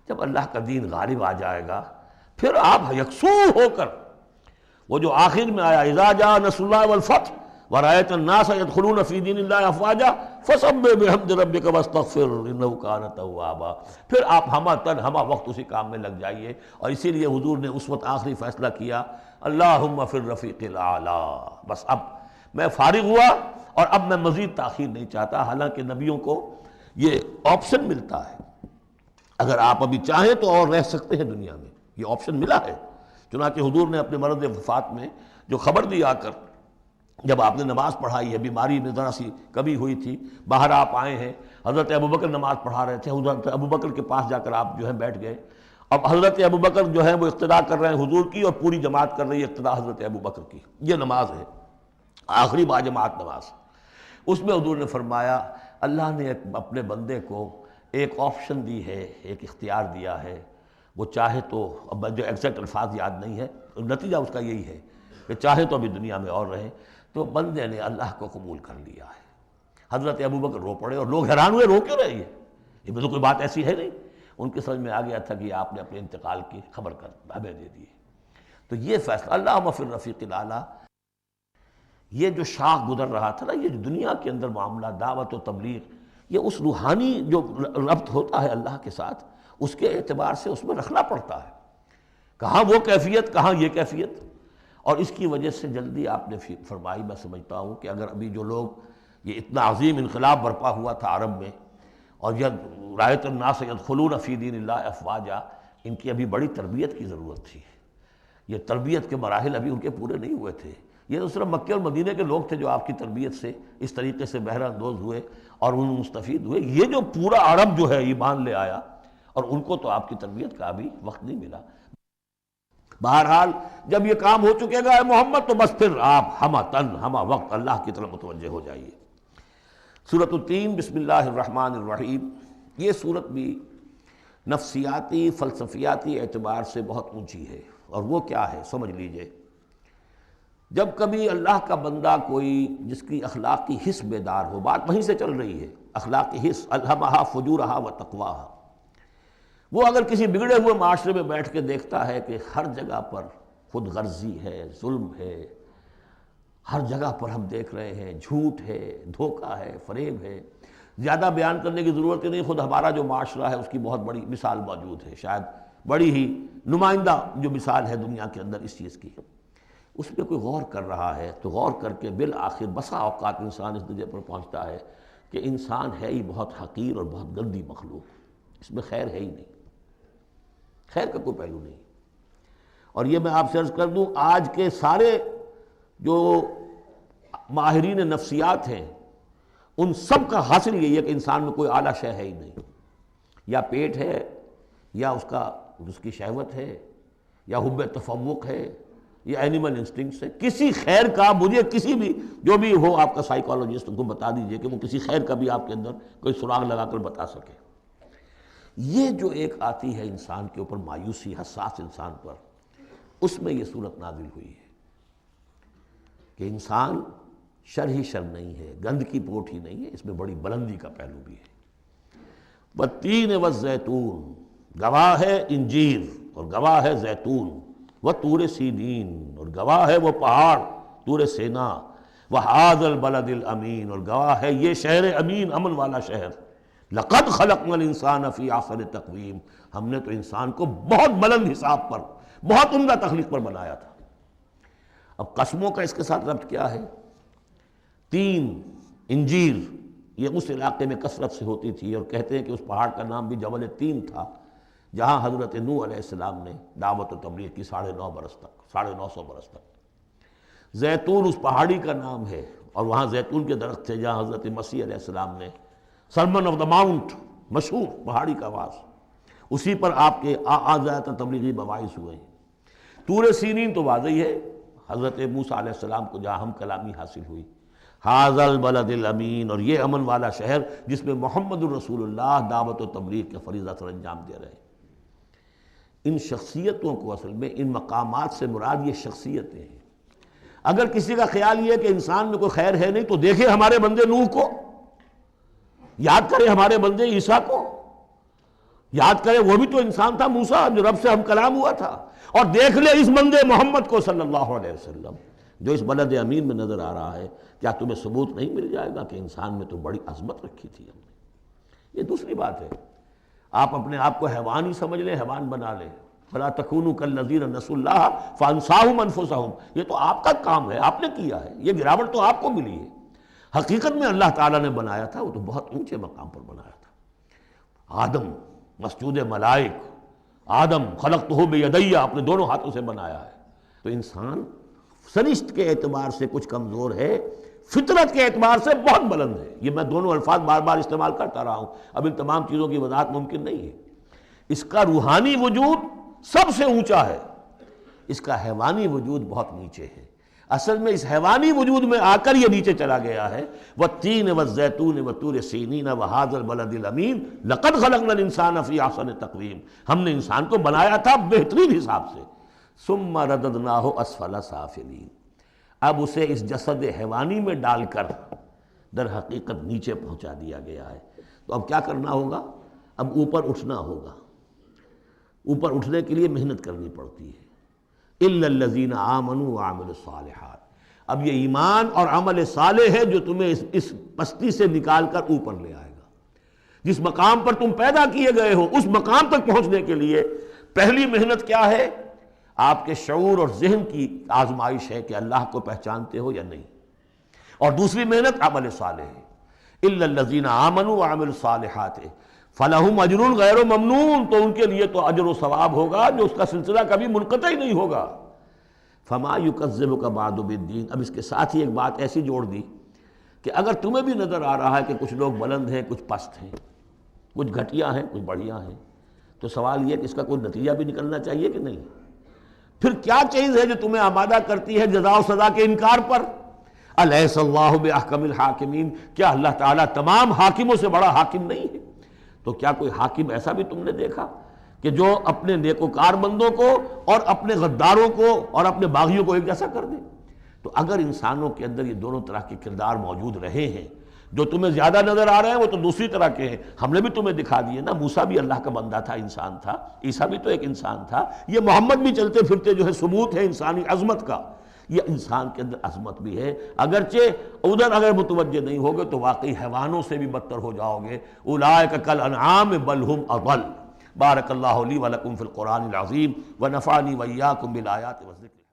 جب اللہ کا دین غالب آ جائے گا، پھر آپ یکسو ہو کر وہ جو آخر میں آیا اذا جاء نصر اللہ والفتح ورأیت الناس يدخلون فی دین اللہ افواجا فسبح بحمد ربک واستغفر انہ کان توابا، پھر آپ ہمہ وقت اسی کام میں لگ جائیے۔ اور اسی لیے حضور نے اس وقت آخری فیصلہ کیا، اللہم فی الرفیق الاعلی، بس اب میں فارغ ہوا اور اب میں مزید تاخیر نہیں چاہتا۔ حالانکہ نبیوں کو یہ آپشن ملتا ہے، اگر آپ ابھی چاہیں تو اور رہ سکتے ہیں دنیا میں، یہ آپشن ملا ہے۔ چنانچہ حضور نے اپنے مرض وفات میں جو خبر دی آ کر، جب آپ نے نماز پڑھائی ہے، بیماری میں ذرا سی کمی ہوئی تھی، باہر آپ آئے ہیں، حضرت ابوبکر نماز پڑھا رہے تھے، حضرت ابوبکر کے پاس جا کر آپ جو ہے بیٹھ گئے، اب حضرت ابوبکر جو ہے وہ اقتداء کر رہے ہیں حضور کی، اور پوری جماعت کر رہی ہے اقتداء حضرت ابوبکر کی۔ یہ نماز ہے، آخری باجماعت نماز۔ اس میں حضور نے فرمایا اللہ نے اپنے بندے کو ایک آپشن دی ہے، ایک اختیار دیا ہے، وہ چاہے تو، اب جو ایگزیکٹ الفاظ یاد نہیں ہے، نتیجہ اس کا یہی ہے کہ چاہے تو ابھی دنیا میں اور رہے، تو بندے نے اللہ کو قبول کر لیا ہے۔ حضرت ابوبکر رو پڑے، اور لوگ حیران ہوئے، رو کیوں رہے ہیں؟ یہ میں تو کوئی بات ایسی ہے نہیں۔ ان کی سمجھ میں آ گیا تھا کہ آپ نے اپنے انتقال کی خبر کر ہمیں دے دی۔ تو یہ فیصلہ اللہم فی الرفیق الاعلی، یہ جو شاخ گزر رہا تھا نا، یہ جو دنیا کے اندر معاملہ دعوت و تبلیغ، یہ اس روحانی جو ربط ہوتا ہے اللہ کے ساتھ، اس کے اعتبار سے اس میں رکھنا پڑتا ہے، کہاں وہ کیفیت، کہاں یہ کیفیت۔ اور اس کی وجہ سے جلدی آپ نے فرمائی، میں سمجھتا ہوں کہ اگر ابھی جو لوگ، یہ اتنا عظیم انقلاب برپا ہوا تھا عرب میں، اور یہ رأیت الناس يدخلون فی دین اللہ افواجا، ان کی ابھی بڑی تربیت کی ضرورت تھی۔ یہ تربیت کے مراحل ابھی ان کے پورے نہیں ہوئے تھے۔ یہ تو صرف مکہ اور مدینہ کے لوگ تھے جو آپ کی تربیت سے اس طریقے سے بہرہ اندوز ہوئے اور ان مستفید ہوئے۔ یہ جو پورا عرب جو ہے ایمان لے آیا، اور ان کو تو آپ کی تربیت کا ابھی وقت نہیں ملا۔ بہرحال جب یہ کام ہو چکے گا اے محمد، تو بس پھر آپ ہمہ وقت اللہ کی طرف متوجہ ہو جائیے۔ سورۃ التین، بسم اللہ الرحمن الرحیم۔ یہ سورت بھی نفسیاتی فلسفیاتی اعتبار سے بہت اونچی ہے، اور وہ کیا ہے سمجھ لیجئے۔ جب کبھی اللہ کا بندہ کوئی جس کی اخلاقی حس بیدار ہو، بات وہیں سے چل رہی ہے، اخلاقی حص الہمہا فجورہا و تقواہا۔ وہ اگر کسی بگڑے ہوئے معاشرے میں بیٹھ کے دیکھتا ہے کہ ہر جگہ پر خود غرضی ہے، ظلم ہے، ہر جگہ پر ہم دیکھ رہے ہیں جھوٹ ہے، دھوکہ ہے، فریب ہے، زیادہ بیان کرنے کی ضرورت ہی نہیں، خود ہمارا جو معاشرہ ہے اس کی بہت بڑی مثال موجود ہے، شاید بڑی ہی نمائندہ جو مثال ہے دنیا کے اندر اس چیز کی، اس پہ کوئی غور کر رہا ہے تو غور کر کے بالآخر بسا اوقات انسان اس درجے پر پہنچتا ہے کہ انسان ہے ہی بہت حقیر اور بہت گندی مخلوق، اس میں خیر ہے ہی نہیں، خیر کا کوئی پہلو نہیں۔ اور یہ میں آپ سے عرض کر دوں، آج کے سارے جو ماہرین نفسیات ہیں ان سب کا حاصل یہی ہے کہ انسان میں کوئی اعلیٰ شے ہے ہی نہیں، یا پیٹ ہے، یا اس کی شہوت ہے، یا حب تفوق ہے، یا اینیمل انسٹنکٹس ہے، کسی خیر کا مجھے کسی بھی جو بھی ہو آپ کا سائیکالوجسٹ کو بتا دیجئے کہ وہ کسی خیر کا بھی آپ کے اندر کوئی سراغ لگا کر بتا سکے۔ یہ جو ایک آتی ہے انسان کے اوپر مایوسی، حساس انسان پر، اس میں یہ صورت نازل ہوئی ہے کہ انسان شر ہی شر نہیں ہے، گند کی پوٹ ہی نہیں ہے، اس میں بڑی بلندی کا پہلو بھی ہے۔ والتین والزیتون، گواہ ہے انجیر اور گواہ ہے زیتون، وطور سینین اور گواہ ہے وہ پہاڑ طور سینا، وہذا البلد الامین اور گواہ ہے یہ شہر امین، امن والا شہر۔ لقد خلقنا الانسان فی احسن تقویم، ہم نے تو انسان کو بہت بلند حساب پر، بہت عمدہ تخلیق پر بنایا تھا۔ اب قسموں کا اس کے ساتھ ربط کیا ہے؟ تین، انجیر، یہ اس علاقے میں کثرت سے ہوتی تھی، اور کہتے ہیں کہ اس پہاڑ کا نام بھی جبل تین تھا، جہاں حضرت نوح علیہ السلام نے دعوت و تبلیغ کی 9.5 برس تک، 950 برس تک۔ زیتون اس پہاڑی کا نام ہے، اور وہاں زیتون کے درخت تھے جہاں حضرت مسیح علیہ السلام نے سرمن آف دا ماؤنٹ، مشہور پہاڑی کا آواز، اسی پر آپ کے زیادہ تبلیغی مباحث ہوئے ہیں۔ طور سینین تو واضح ہے، حضرت موسیٰ علیہ السلام کو جہاں ہم کلامی حاصل ہوئی۔ ھذا البلد الامین، اور یہ امن والا شہر جس میں محمد الرسول اللہ دعوت و تبلیغ کے فریضہ سر انجام دے رہے ہیں۔ ان شخصیتوں کو اصل میں ان مقامات سے مراد یہ شخصیتیں ہیں۔ اگر کسی کا خیال یہ ہے کہ انسان میں کوئی خیر ہے نہیں تو دیکھیں ہمارے بندے نوح کو، یاد کریں ہمارے بندے عیسیٰ کو، یاد کریں وہ بھی تو انسان تھا، موسیٰ جو رب سے ہم کلام ہوا تھا، اور دیکھ لیں اس بندے محمد کو صلی اللہ علیہ وسلم جو اس بلد امین میں نظر آ رہا ہے۔ کیا تمہیں ثبوت نہیں مل جائے گا کہ انسان میں تو بڑی عظمت رکھی تھی ہم نے؟ یہ دوسری بات ہے، آپ اپنے آپ کو حیوان ہی سمجھ لیں، حیوان بنا لیں۔ فَلَا تَكُونُوا كَالَّذِينَ نَسُوا اللَّهَ فَأَنسَاهُمْ أَنفُسَهُمْ، یہ تو آپ کا کام ہے، آپ نے کیا ہے، یہ گراوٹ تو آپ کو ملی ہے۔ حقیقت میں اللہ تعالیٰ نے بنایا تھا، وہ تو بہت اونچے مقام پر بنایا تھا۔ آدم مسجود ملائک، آدم خلقتہ بیدی، اپنے دونوں ہاتھوں سے بنایا ہے۔ تو انسان سرشت کے اعتبار سے کچھ کمزور ہے، فطرت کے اعتبار سے بہت بلند ہے۔ یہ میں دونوں الفاظ بار بار استعمال کرتا رہا ہوں، اب ان تمام چیزوں کی وضاحت ممکن نہیں ہے۔ اس کا روحانی وجود سب سے اونچا ہے، اس کا حیوانی وجود بہت نیچے ہے۔ اصل میں اس حیوانی وجود میں آ کر یہ نیچے چلا گیا ہے۔ والتین والزیتون وطور سینین وھذا البلد الامین لقد خلقنا الانسان فی احسن تقویم، ہم نے انسان کو بنایا تھا بہترین حساب سے۔ ثم رددناہ اسفل سافلین، اب اسے اس جسد حیوانی میں ڈال کر در حقیقت نیچے پہنچا دیا گیا ہے۔ تو اب کیا کرنا ہوگا؟ اب اوپر اٹھنا ہوگا۔ اوپر اٹھنے کے لیے محنت کرنی پڑتی ہے۔ الا الذین آمنوا وعملوا الصالحات، اب یہ ایمان اور عمل صالح ہے جو تمہیں اس پستی سے نکال کر اوپر لے آئے گا۔ جس مقام پر تم پیدا کیے گئے ہو اس مقام تک پہنچنے کے لیے پہلی محنت کیا ہے؟ آپ کے شعور اور ذہن کی آزمائش ہے کہ اللہ کو پہچانتے ہو یا نہیں، اور دوسری محنت عمل صالح ہے۔ الا الذین آمنوا وعملوا الصالحات فلہم اجر غیر ممنون، تو ان کے لیے تو اجر و ثواب ہوگا جو اس کا سلسلہ کبھی منقطع ہی نہیں ہوگا۔ فما یکذبک بعد بالدین، اب اس کے ساتھ ہی ایک بات ایسی جوڑ دی کہ اگر تمہیں بھی نظر آ رہا ہے کہ کچھ لوگ بلند ہیں، کچھ پست ہیں، کچھ گھٹیا ہیں، کچھ بڑھیا ہیں، تو سوال یہ کہ اس کا کوئی نتیجہ بھی نکلنا چاہیے کہ نہیں؟ پھر کیا چیز ہے جو تمہیں آمادہ کرتی ہے جزا و سزا کے انکار پر؟ الیس اللہ باحکم الحاکمین، کیا اللہ تعالیٰ تمام حاکموں سے بڑا حاکم نہیں ہے؟ تو کیا کوئی حاکم ایسا بھی تم نے دیکھا کہ جو اپنے نیکوکار بندوں کو اور اپنے غداروں کو اور اپنے باغیوں کو ایک جیسا کر دے؟ تو اگر انسانوں کے اندر یہ دونوں طرح کے کردار موجود رہے ہیں جو تمہیں زیادہ نظر آ رہے ہیں وہ تو دوسری طرح کے ہیں، ہم نے بھی تمہیں دکھا دیے نا۔ موسیٰ بھی اللہ کا بندہ تھا، انسان تھا، عیسیٰ بھی تو ایک انسان تھا، یہ محمد بھی چلتے پھرتے جو ہے ثبوت ہے انسانی عظمت کا، یہ انسان کے اندر عظمت بھی ہے۔ اگرچہ ادھر اگر متوجہ نہیں ہوگے تو واقعی حیوانوں سے بھی بدتر ہو جاؤ گے۔ اولئک کالانعام بل ہم اضل۔ بارک اللہ لی ولکم فی القرآن العظیم ونفعنی وإیاکم بالآیات والذکر۔